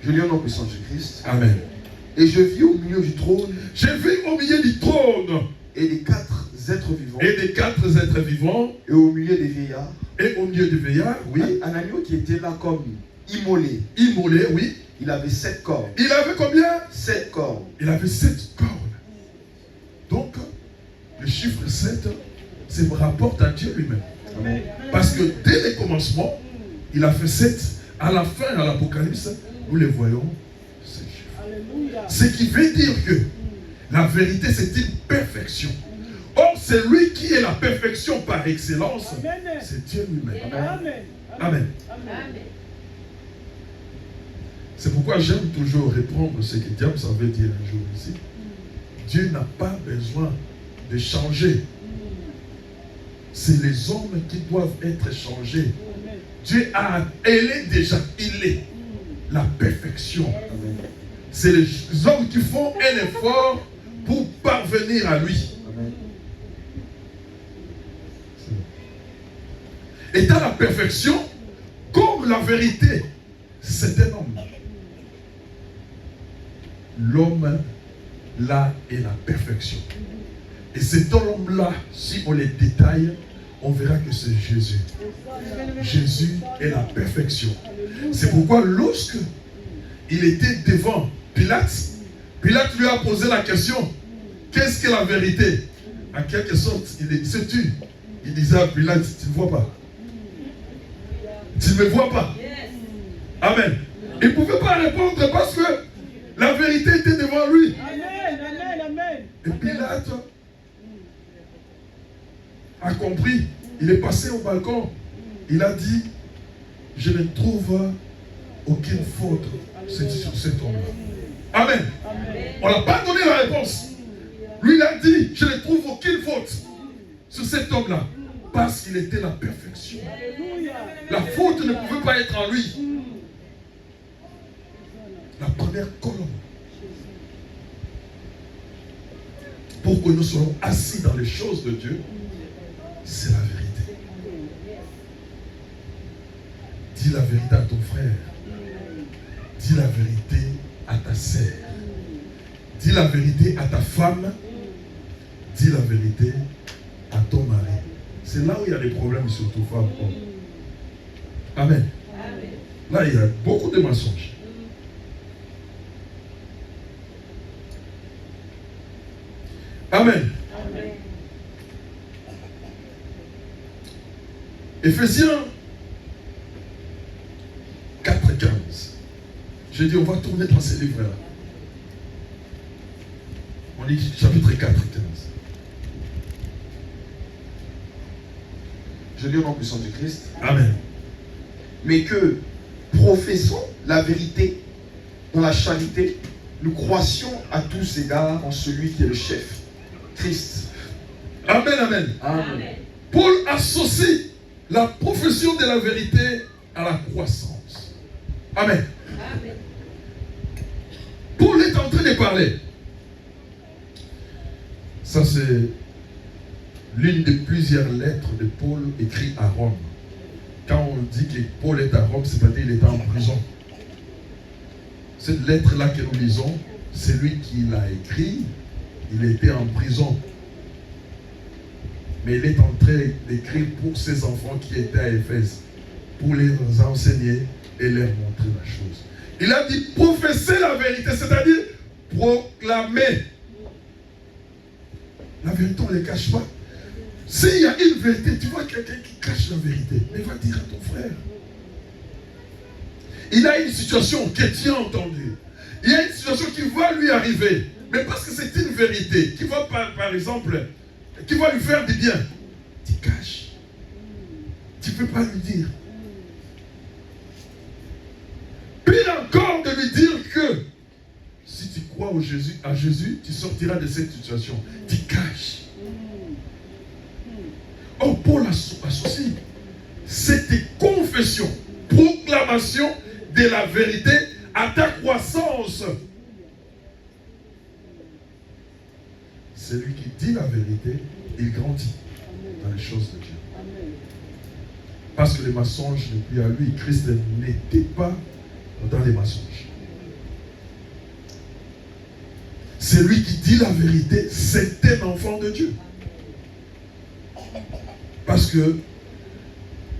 Je lis au nom puissant de Jésus-Christ. Amen. Et je vis au milieu du trône. Je vis au milieu du trône. Et des 4 êtres vivants. Et des 4 êtres vivants. Et au milieu des vieillards. Et au milieu des vieillards, oui. Un agneau qui était là comme immolé. Immolé, oui. Il avait 7 cornes. Il avait combien? 7 cornes. Il avait 7 cornes. Donc, le chiffre 7, ça me rapporte à Dieu lui-même. Amen. Parce que dès le commencement, il a fait 7. À la fin, à l'Apocalypse, nous les voyons, ces chiffres. Ce qui veut dire que la vérité, c'est une perfection. Or, c'est lui qui est la perfection par excellence. C'est Dieu lui-même. Amen. Amen. C'est pourquoi j'aime toujours répondre ce que Diable avait dit un jour ici. Dieu n'a pas besoin de changer. C'est les hommes qui doivent être changés. Dieu il est déjà, il est la perfection. C'est les hommes qui font un effort pour parvenir à lui. Et dans la perfection, la vérité, c'est un homme. L'homme, là, est la perfection. Et cet homme-là, si on les détaille, on verra que c'est Jésus. Jésus est la perfection. C'est pourquoi lorsque il était devant Pilate, Pilate lui a posé la question, qu'est-ce que la vérité? En quelque sorte, il sais-tu? Il disait à Pilate, tu ne vois pas. Tu ne me vois pas. Amen. Il ne pouvait pas répondre parce que la vérité était devant lui. Amen, amen, amen. Et Pilate a compris. Il est passé au balcon. Il a dit, je ne trouve aucune faute sur cet homme-là. Amen. On n'a pas donné la réponse. Lui, il a dit, je ne trouve aucune faute sur cet homme-là. Parce qu'il était la perfection. La faute ne pouvait pas être en lui. La première colonne. Pour que nous soyons assis dans les choses de Dieu, c'est la vérité. Dis la vérité à ton frère. Dis la vérité à ta sœur. Dis la vérité à ta femme. Dis la vérité à ton mari. C'est là où il y a des problèmes, surtout femmes. Amen. Là, il y a beaucoup de mensonges. Amen. Éphésiens 4:15. Je dis, on va tourner dans ces livres-là. On dit chapitre 4:15. Je lis au nom puissant du Christ. Amen. Mais que, professons la vérité dans la charité, nous croissions à tous égards en celui qui est le chef, Christ. Amen, amen. Amen. Paul associe la profession de la vérité à la croissance. Amen. Amen. Paul est en train de parler. Ça, c'est l'une des plusieurs lettres de Paul écrites à Rome. Quand on dit que Paul est à Rome, c'est parce qu'il était en prison. Cette lettre-là que nous lisons, c'est lui qui l'a écrit. Il était en prison. Mais il est en train d'écrire pour ses enfants qui étaient à Éphèse, pour les enseigner et leur montrer la chose. Il a dit professer la vérité, c'est-à-dire proclamer. La vérité, on ne les cache pas. S'il y a une vérité, tu vois quelqu'un qui cache la vérité, mais va dire à ton frère. Il a une situation que tu as entendue. Il y a une situation qui va lui arriver. Mais parce que c'est une vérité qui va, par exemple, qui va lui faire du bien. Tu caches. Tu ne peux pas lui dire. Pire encore de lui dire que si tu crois à Jésus, tu sortiras de cette situation. Tu caches. Oh, Paul associe cette confession, proclamation de la vérité à ta croissance. Celui qui dit la vérité, il grandit dans les choses de Dieu. Parce que les mensonges n'est plus à lui. Christ n'était pas dans les mensonges. Celui qui dit la vérité, c'est un enfant de Dieu. Parce que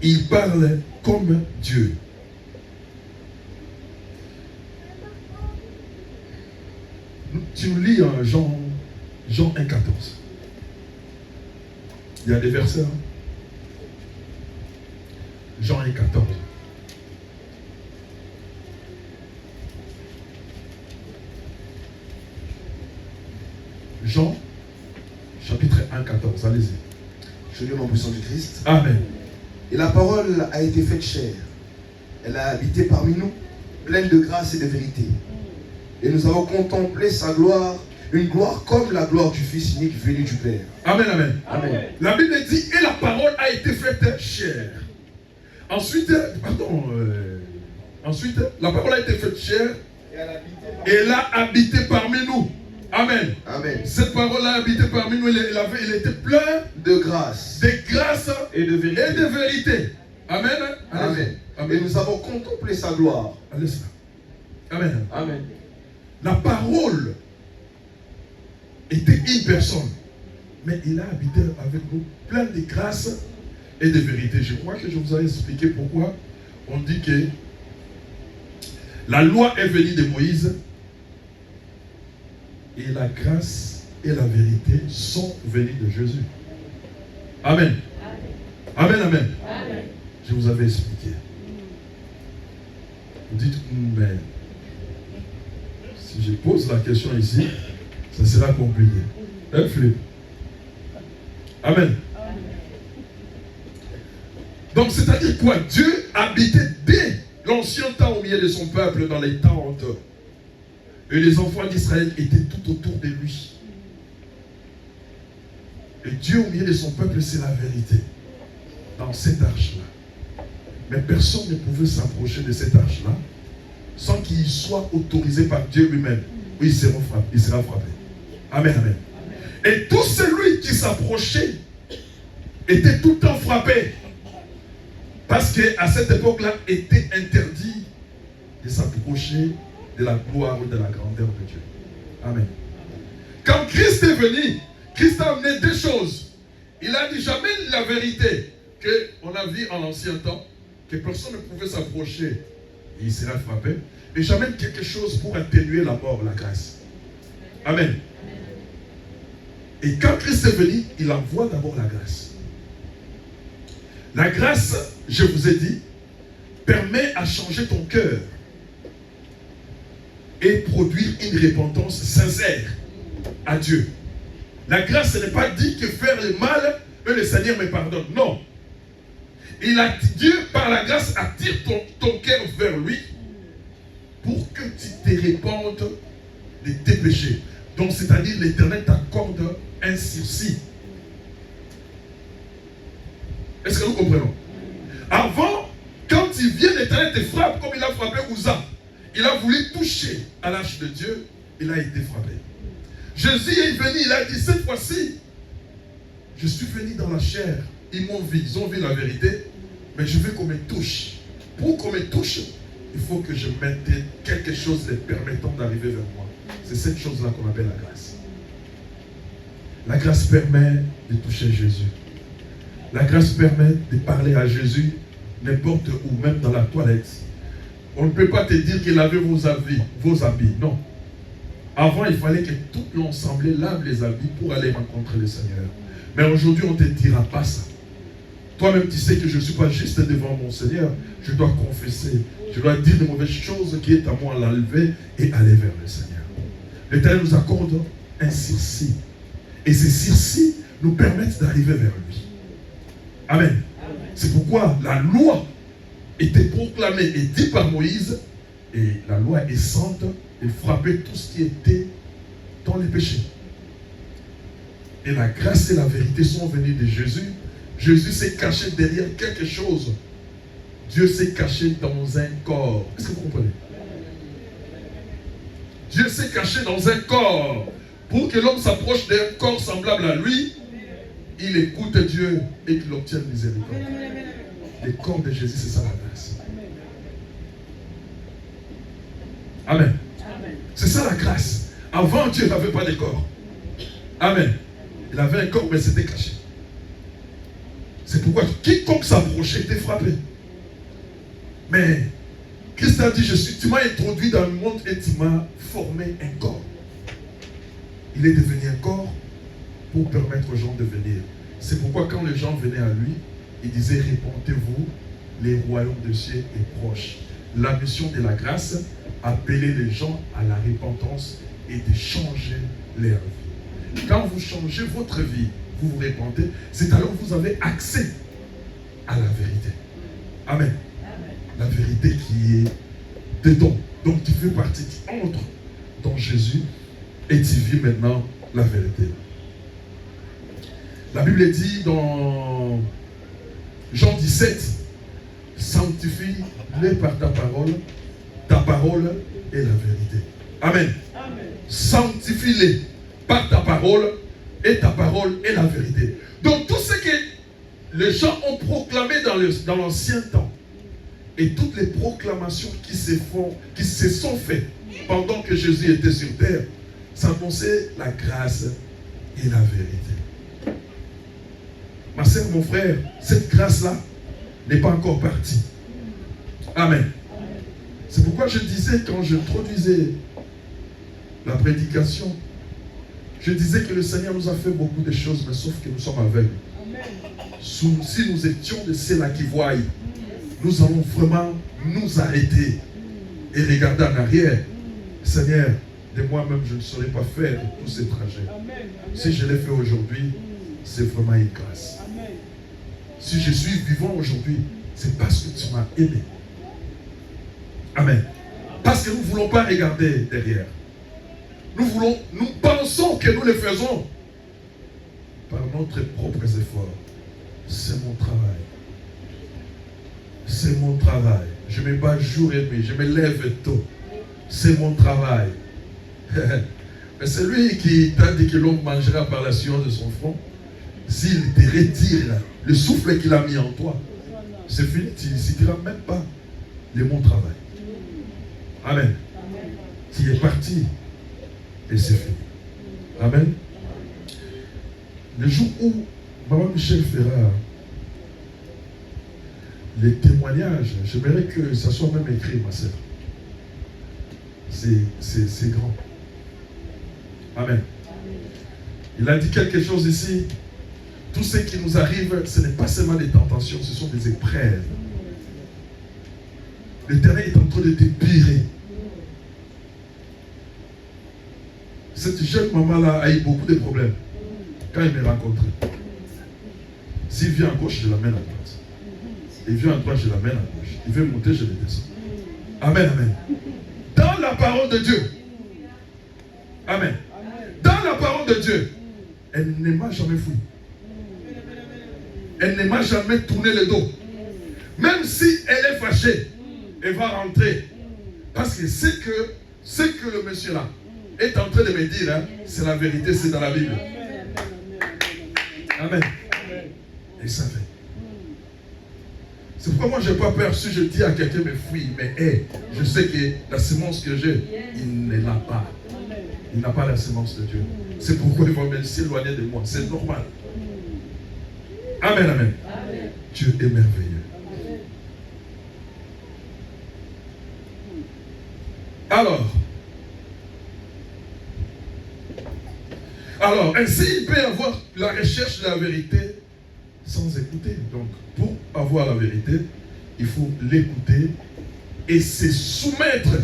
il parle comme Dieu. Tu lis en Jean 1,14. Il y a des versets. Hein? Jean 1,14. Jean, chapitre 1,14. Allez-y. Je lis au nom puissant du Christ. Amen. Et la parole a été faite chair. Elle a habité parmi nous, pleine de grâce et de vérité. Et nous avons contemplé sa gloire, une gloire comme la gloire du Fils unique venu du Père. Amen, amen. Amen. La Bible dit, et la parole a été faite chair. Ensuite, la parole a été faite chair. Et elle a habité parmi nous. Amen. Amen. Cette parole a habité parmi nous. Il était plein de grâce et de vérité. Amen. Amen. Et nous avons contemplé sa gloire. Amen. Amen. La parole était une personne, mais il a habité avec nous plein de grâce et de vérité. Je crois que je vous ai expliqué pourquoi on dit que la loi est venue de Moïse et la grâce et la vérité sont venues de Jésus. Amen. Amen, amen. Amen. Je vous avais expliqué. Vous dites, mais si je pose la question ici, ça sera compliqué. Amen. Amen. Donc, c'est-à-dire quoi? Dieu habitait dès l'ancien temps au milieu de son peuple dans les tentes. Et les enfants d'Israël étaient tout autour de lui. Et Dieu au milieu de son peuple, c'est la vérité. Dans cette arche-là. Mais personne ne pouvait s'approcher de cette arche-là sans qu'il soit autorisé par Dieu lui-même. Oui, il sera frappé. Amen, amen. Et tout celui qui s'approchait était tout le temps frappé. Parce qu'à cette époque-là, était interdit de s'approcher de la gloire ou de la grandeur de Dieu. Amen. Quand Christ est venu, Christ a amené deux choses. Il a dit jamais la vérité qu'on a vu en l'ancien temps, que personne ne pouvait s'approcher et il sera frappé. Mais jamais quelque chose pour atténuer la mort, la grâce. Amen. Et quand Christ est venu, il envoie d'abord la grâce. La grâce, je vous ai dit, permet à changer ton cœur et produire une repentance sincère à Dieu. La grâce, ce n'est pas dit que faire le mal, et le Seigneur me pardonne. Non. Dieu, par la grâce, attire ton cœur vers lui pour que tu te répandes de tes péchés. Donc, c'est-à-dire, l'Éternel t'accorde un sursis. Est-ce que nous comprenons? Avant, quand il vient, l'Éternel te frappe comme il a frappé Uza. Il a voulu toucher à l'arche de Dieu, il a été frappé. Jésus est venu, il a dit, cette fois-ci, je suis venu dans la chair. Ils m'ont vu, ils ont vu la vérité, mais je veux qu'on me touche. Pour qu'on me touche, il faut que je mette quelque chose les permettant d'arriver vers moi. C'est cette chose-là qu'on appelle la grâce. La grâce permet de toucher Jésus. La grâce permet de parler à Jésus n'importe où, même dans la toilette. On ne peut pas te dire qu'il avait vos habits. Non. Avant, il fallait que tout l'ensemble lave les habits pour aller rencontrer le Seigneur. Mais aujourd'hui, on ne te dira pas ça. Toi-même, tu sais que je ne suis pas juste devant mon Seigneur. Je dois confesser. Je dois dire de mauvaises choses qui est à moi à l'enlever et aller vers le Seigneur. L'Éternel nous accorde un sursis. Et ces sursis nous permettent d'arriver vers lui. Amen. C'est pourquoi la loi était proclamée et dite par Moïse. Et la loi est sainte et frappait tout ce qui était dans les péchés. Et la grâce et la vérité sont venues de Jésus. Jésus s'est caché derrière quelque chose. Dieu s'est caché dans un corps. Est-ce que vous comprenez? Dieu s'est caché dans un corps. Pour que l'homme s'approche d'un corps semblable à lui, il écoute Dieu et qu'il obtienne miséricorde. Le corps de Jésus, c'est ça la grâce. Amen. C'est ça la grâce. Avant, Dieu n'avait pas de corps. Amen. Il avait un corps, mais c'était caché. C'est pourquoi quiconque s'approchait était frappé. Mais Christ a dit, tu m'as introduit dans le monde et tu m'as formé un corps. Il est devenu un corps pour permettre aux gens de venir. C'est pourquoi quand les gens venaient à lui, il disait, répentez-vous, les royaumes des cieux est proche. La mission de la grâce, appeler les gens à la repentance et de changer leur vie. Quand vous changez votre vie, vous vous répentez, c'est alors que vous avez accès à la vérité. Amen. La vérité qui est dedans. Donc tu fais partie, tu entres dans Jésus et tu vis maintenant la vérité. La Bible dit dans Jean 17, sanctifie-les par ta parole est la vérité. Amen. Sanctifie-les par ta parole et ta parole est la vérité. Donc tout ce que les gens ont proclamé dans l'ancien temps Et toutes les proclamations qui se sont faites pendant que Jésus était sur terre, ça annonçait la grâce et la vérité. Ma sœur, mon frère, cette grâce-là n'est pas encore partie. Amen. C'est pourquoi je disais, quand je introduisais la prédication, je disais que le Seigneur nous a fait beaucoup de choses, mais sauf que nous sommes aveugles. Si nous étions de ceux-là qui voient, nous allons vraiment nous arrêter et regarder en arrière. Seigneur, de moi-même, je ne saurais pas faire tous ces trajets. Si je l'ai fait aujourd'hui, c'est vraiment une grâce. Si je suis vivant aujourd'hui, c'est parce que tu m'as aimé. Amen. Parce que nous ne voulons pas regarder derrière. Nous pensons que nous le faisons par notre propre effort. C'est mon travail. C'est mon travail. Je me bats jour et nuit. Je me lève tôt. C'est mon travail. Mais celui qui t'a dit que l'homme mangera par la sueur de son front, s'il te retire le souffle qu'il a mis en toi, c'est fini. Tu ne citeras même pas le mon travail. Amen. Tu es parti et c'est fini. Amen. Le jour où Maman Michel fera les témoignages, j'aimerais que ça soit même écrit, ma sœur. C'est grand. Amen. Il a dit quelque chose ici. Tout ce qui nous arrive, ce n'est pas seulement des tentations, ce sont des épreuves. L'Éternel est en train de te pirer. Cette jeune maman-là a eu beaucoup de problèmes quand il m'a rencontré. S'il vient à gauche, je l'amène à droite. Il vient à droite, je l'amène à gauche. Il veut monter, je le descends. Amen, amen. Dans la parole de Dieu. Amen. Dans la parole de Dieu, elle ne m'a jamais fouillé. Elle ne m'a jamais tourné le dos. Même si elle est fâchée, elle va rentrer. Parce que ce que le monsieur là est en train de me dire, hein, c'est la vérité, c'est dans la Bible. Amen. Et ça fait. C'est pourquoi moi je n'ai pas peur si je dis à quelqu'un me fuis, mais hey, je sais que la semence que j'ai, il ne l'a pas. Il n'a pas la semence de Dieu. C'est pourquoi il va me s'éloigner de moi. C'est normal. Amen, amen. Amen. Dieu est merveilleux. Alors, ainsi il peut y avoir la recherche de la vérité sans écouter. Donc, pour avoir la vérité, il faut l'écouter et se soumettre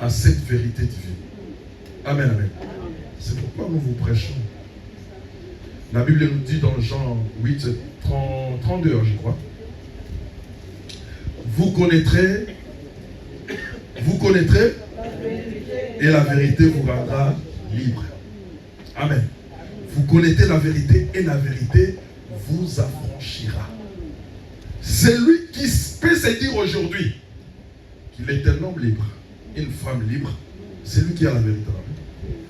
à cette vérité divine. Amen, amen. C'est pourquoi nous vous prêchons. La Bible nous dit dans Jean 8, 32, je crois. Vous connaîtrez, et la vérité vous rendra libre. Amen. Vous connaissez la vérité et la vérité vous affranchira. Celui qui peut se dire aujourd'hui qu'il est un homme libre, une femme libre, c'est lui qui a la vérité.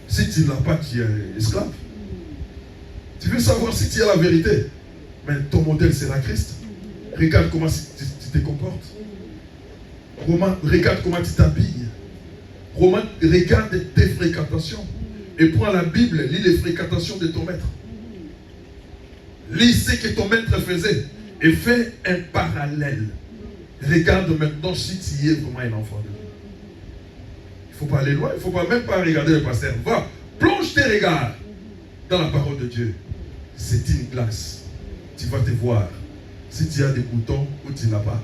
Si tu ne l'as pas, tu es esclave. Tu veux savoir si tu as la vérité, mais ton modèle c'est la Christ. Regarde comment tu te comportes. Regarde comment tu t'habilles. Regarde tes fréquentations. Et prends la Bible, lis les fréquentations de ton maître. Lis ce que ton maître faisait et fais un parallèle. Regarde maintenant si tu es vraiment un enfant de Dieu. Il ne faut pas aller loin, il ne faut même pas regarder le pasteur. Va, plonge tes regards dans la parole de Dieu. C'est une glace. Tu vas te voir si tu as des boutons ou tu n'as pas.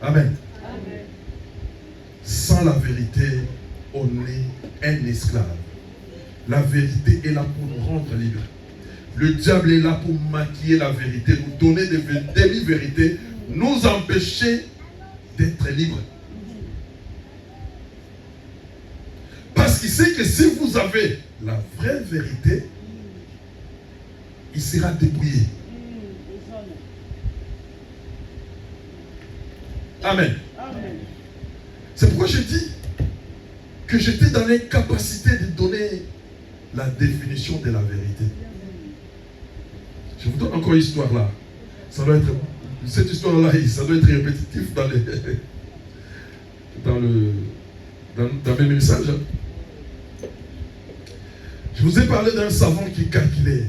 Amen. Amen. Sans la vérité, on est un esclave. La vérité est là pour nous rendre libres. Le diable est là pour maquiller la vérité, nous donner des demi-vérités, nous empêcher d'être libres. Parce qu'il sait que si vous avez la vraie vérité, il sera dépouillé. Amen. Amen. C'est pourquoi je dis que j'étais dans l'incapacité de donner la définition de la vérité. Je vous donne encore une histoire là. Ça doit être Cette histoire-là, ça doit être répétitif dans mes messages. Je vous ai parlé d'un savant qui calculait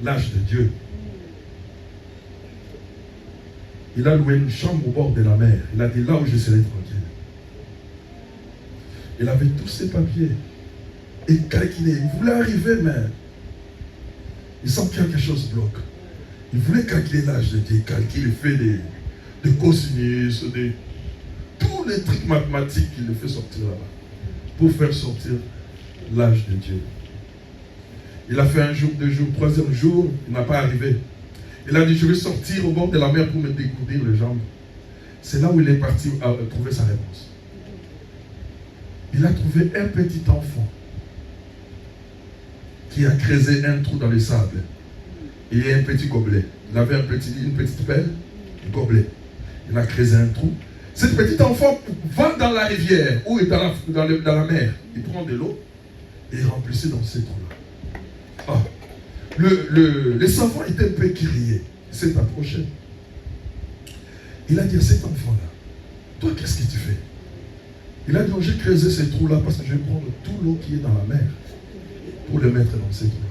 l'âge de Dieu. Il a loué une chambre au bord de la mer. Il a dit là où je serai tranquille. Il avait tous ses papiers. Il calculait. Il voulait arriver, mais il sent que quelque chose bloque. Il voulait calculer l'âge de Dieu. Il calcule, il fait des cosinus, tous les trucs mathématiques qu'il le fait sortir là-bas. Pour faire sortir l'âge de Dieu. Il a fait un jour, 2 jours, 3e jour, il n'a pas arrivé. Il a dit, je vais sortir au bord de la mer pour me découdre les jambes. C'est là où il est parti à trouver sa réponse. Il a trouvé un petit enfant qui a creusé un trou dans le sable. Il y a un petit gobelet. Il avait une petite pelle, un gobelet. Il a creusé un trou. Cet petit enfant va dans la rivière ou dans la mer. Il prend de l'eau et il remplissait dans ces trous-là. Ah. Le savant était un peu crié. Il s'est approché. Il a dit à cet enfant-là, toi, qu'est-ce que tu fais? Il a dit, j'ai creusé ces trous-là parce que je vais prendre toute l'eau qui est dans la mer pour le mettre dans ces trous-là.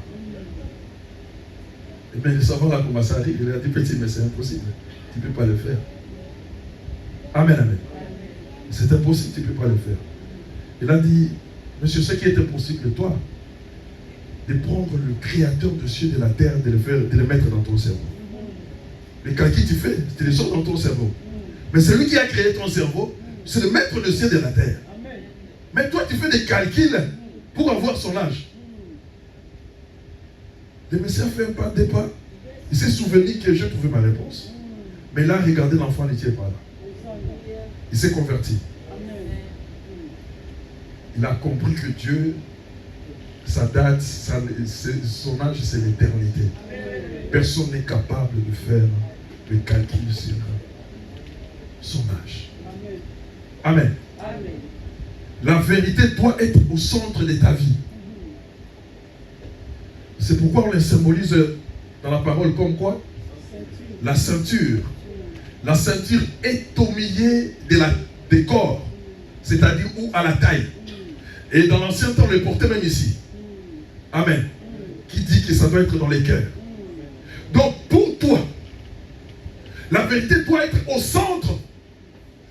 Et bien, le savant a commencé à rire. Il a dit, petit, mais c'est impossible. Tu ne peux pas le faire. Amen, amen. C'est impossible, tu ne peux pas le faire. Il a dit, monsieur, ce qui est impossible, toi, de prendre le créateur du ciel et de la terre, de le mettre dans ton cerveau. Le calcul que tu fais, tu le sors dans ton cerveau. Mais celui qui a créé ton cerveau, c'est le maître du ciel et de la terre. Mais toi, tu fais des calculs pour avoir son âge. Le Messie a fait un pas, 2 pas. Il s'est souvenu que j'ai trouvé ma réponse. Mais là, regardez, l'enfant n'était pas là. Il s'est converti. Il a compris que Dieu, sa date, son âge, c'est l'éternité. Personne n'est capable de faire le calcul sur son âge. Amen. La vérité doit être au centre de ta vie. C'est pourquoi on les symbolise dans la parole comme quoi? La ceinture. La ceinture est au milieu des corps, c'est-à-dire ou à la taille. Et dans l'ancien temps, on le portait même ici. Amen. Qui dit que ça doit être dans les cœurs. Donc pour toi, la vérité doit être au centre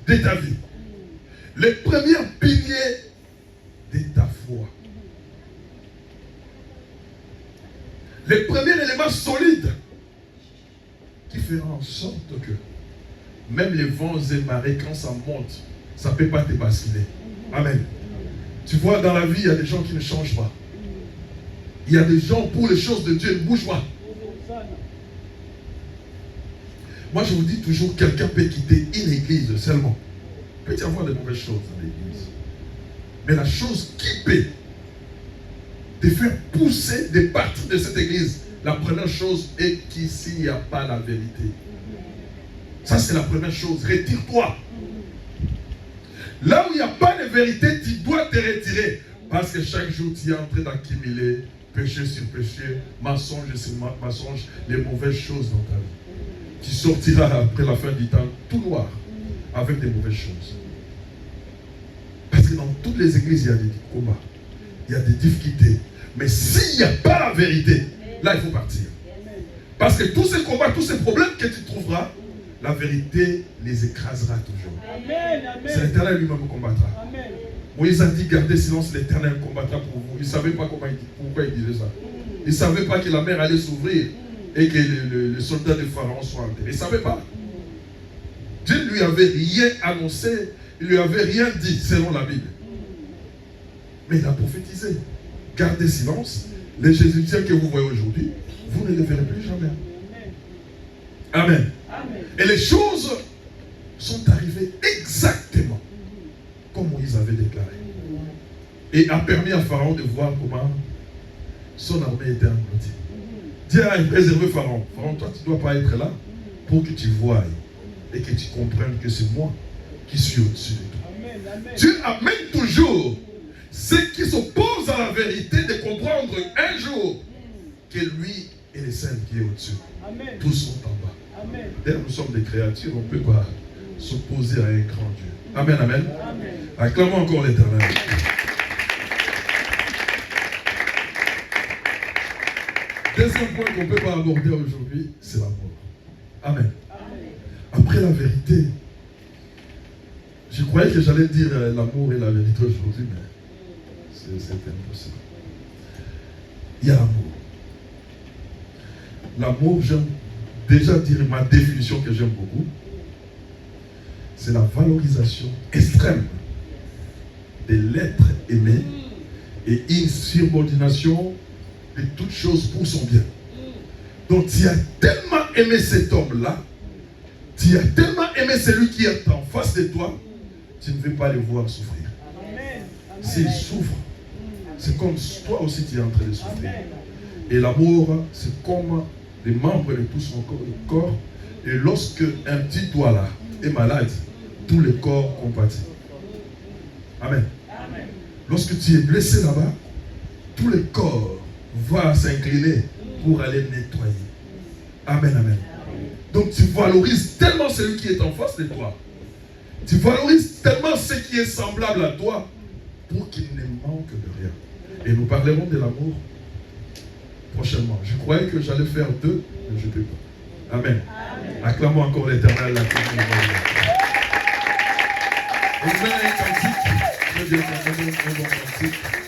de ta vie. Les premiers piliers de ta foi. Les premiers éléments solides qui feront en sorte que même les vents et marées, quand ça monte, ça ne peut pas te basculer. Amen. Tu vois, dans la vie, il y a des gens qui ne changent pas. Il y a des gens, pour les choses de Dieu, ils ne bougent pas. Moi, je vous dis toujours, quelqu'un peut quitter une église seulement. Il peut y avoir de mauvaises choses dans l'église. Mais la chose qui peut te faire pousser de partir de cette église, la première chose est qu'ici, il n'y a pas la vérité. Ça, c'est la première chose. Retire-toi. Là où il n'y a pas de vérité, tu dois te retirer. Parce que chaque jour, tu es en train d'accumuler péché sur péché, mensonge sur mensonge, les mauvaises choses dans ta vie. Tu sortiras après la fin du temps tout noir avec des mauvaises choses. Parce que dans toutes les églises, il y a des combats, il y a des difficultés. Mais s'il n'y a pas la vérité, là, il faut partir. Parce que tous ces combats, tous ces problèmes que tu trouveras, la vérité les écrasera toujours. C'est l'Éternel lui-même qui combattra. Amen. Moïse a dit, gardez silence, l'Éternel combattra pour vous. Il ne savait pas pourquoi il disait ça. Il ne savait pas que la mer allait s'ouvrir et que le soldat de Pharaon soit enterré. Il ne savait pas. Dieu ne lui avait rien annoncé, il ne lui avait rien dit selon la Bible. Mais il a prophétisé. Gardez silence. Les Jésuitiens que vous voyez aujourd'hui, vous ne les verrez plus jamais. Amen. Amen. Et les choses sont arrivées exactement comme Moïse avait déclaré. Et a permis à Pharaon de voir comment son armée était engloutie. Dieu a préservé Pharaon. Pharaon, toi, tu ne dois pas être là pour que tu voies et que tu comprennes que c'est moi qui suis au-dessus de toi. Amen, amen. Dieu amène toujours ceux qui s'opposent à la vérité de comprendre un jour que lui est le seul qui est au-dessus. Tous sont en bas. D'ailleurs, nous sommes des créatures, on ne peut pas s'opposer à un grand Dieu. Amen, amen. Acclamons encore l'Éternel. Deuxième point qu'on ne peut pas aborder aujourd'hui, c'est l'amour. Amen. Après la vérité, je croyais que j'allais dire l'amour et la vérité aujourd'hui, mais c'est impossible. Il y a l'amour. L'amour, j'aime déjà dire ma définition que j'aime beaucoup. C'est la valorisation extrême de l'être aimé et une subordination de toutes choses pour son bien. Donc tu as tellement aimé cet homme-là, tu as tellement aimé celui qui est en face de toi, tu ne veux pas le voir souffrir. S'il souffre, c'est comme toi aussi tu es en train de souffrir. Et l'amour, c'est comme les membres de tout son corps. Et lorsque un petit doigt là est malade, tout le corps compatit. Amen. Lorsque tu es blessé là-bas, tout le corps va s'incliner pour aller nettoyer. Amen, amen. Donc tu valorises tellement celui qui est en face de toi. Tu valorises tellement ce qui est semblable à toi pour qu'il ne manque de rien. Et nous parlerons de l'amour prochainement. Je croyais que j'allais faire 2, mais je ne peux pas. Amen. Acclamons encore l'Éternel. On met un cantique. Je vais dire un bon cantique.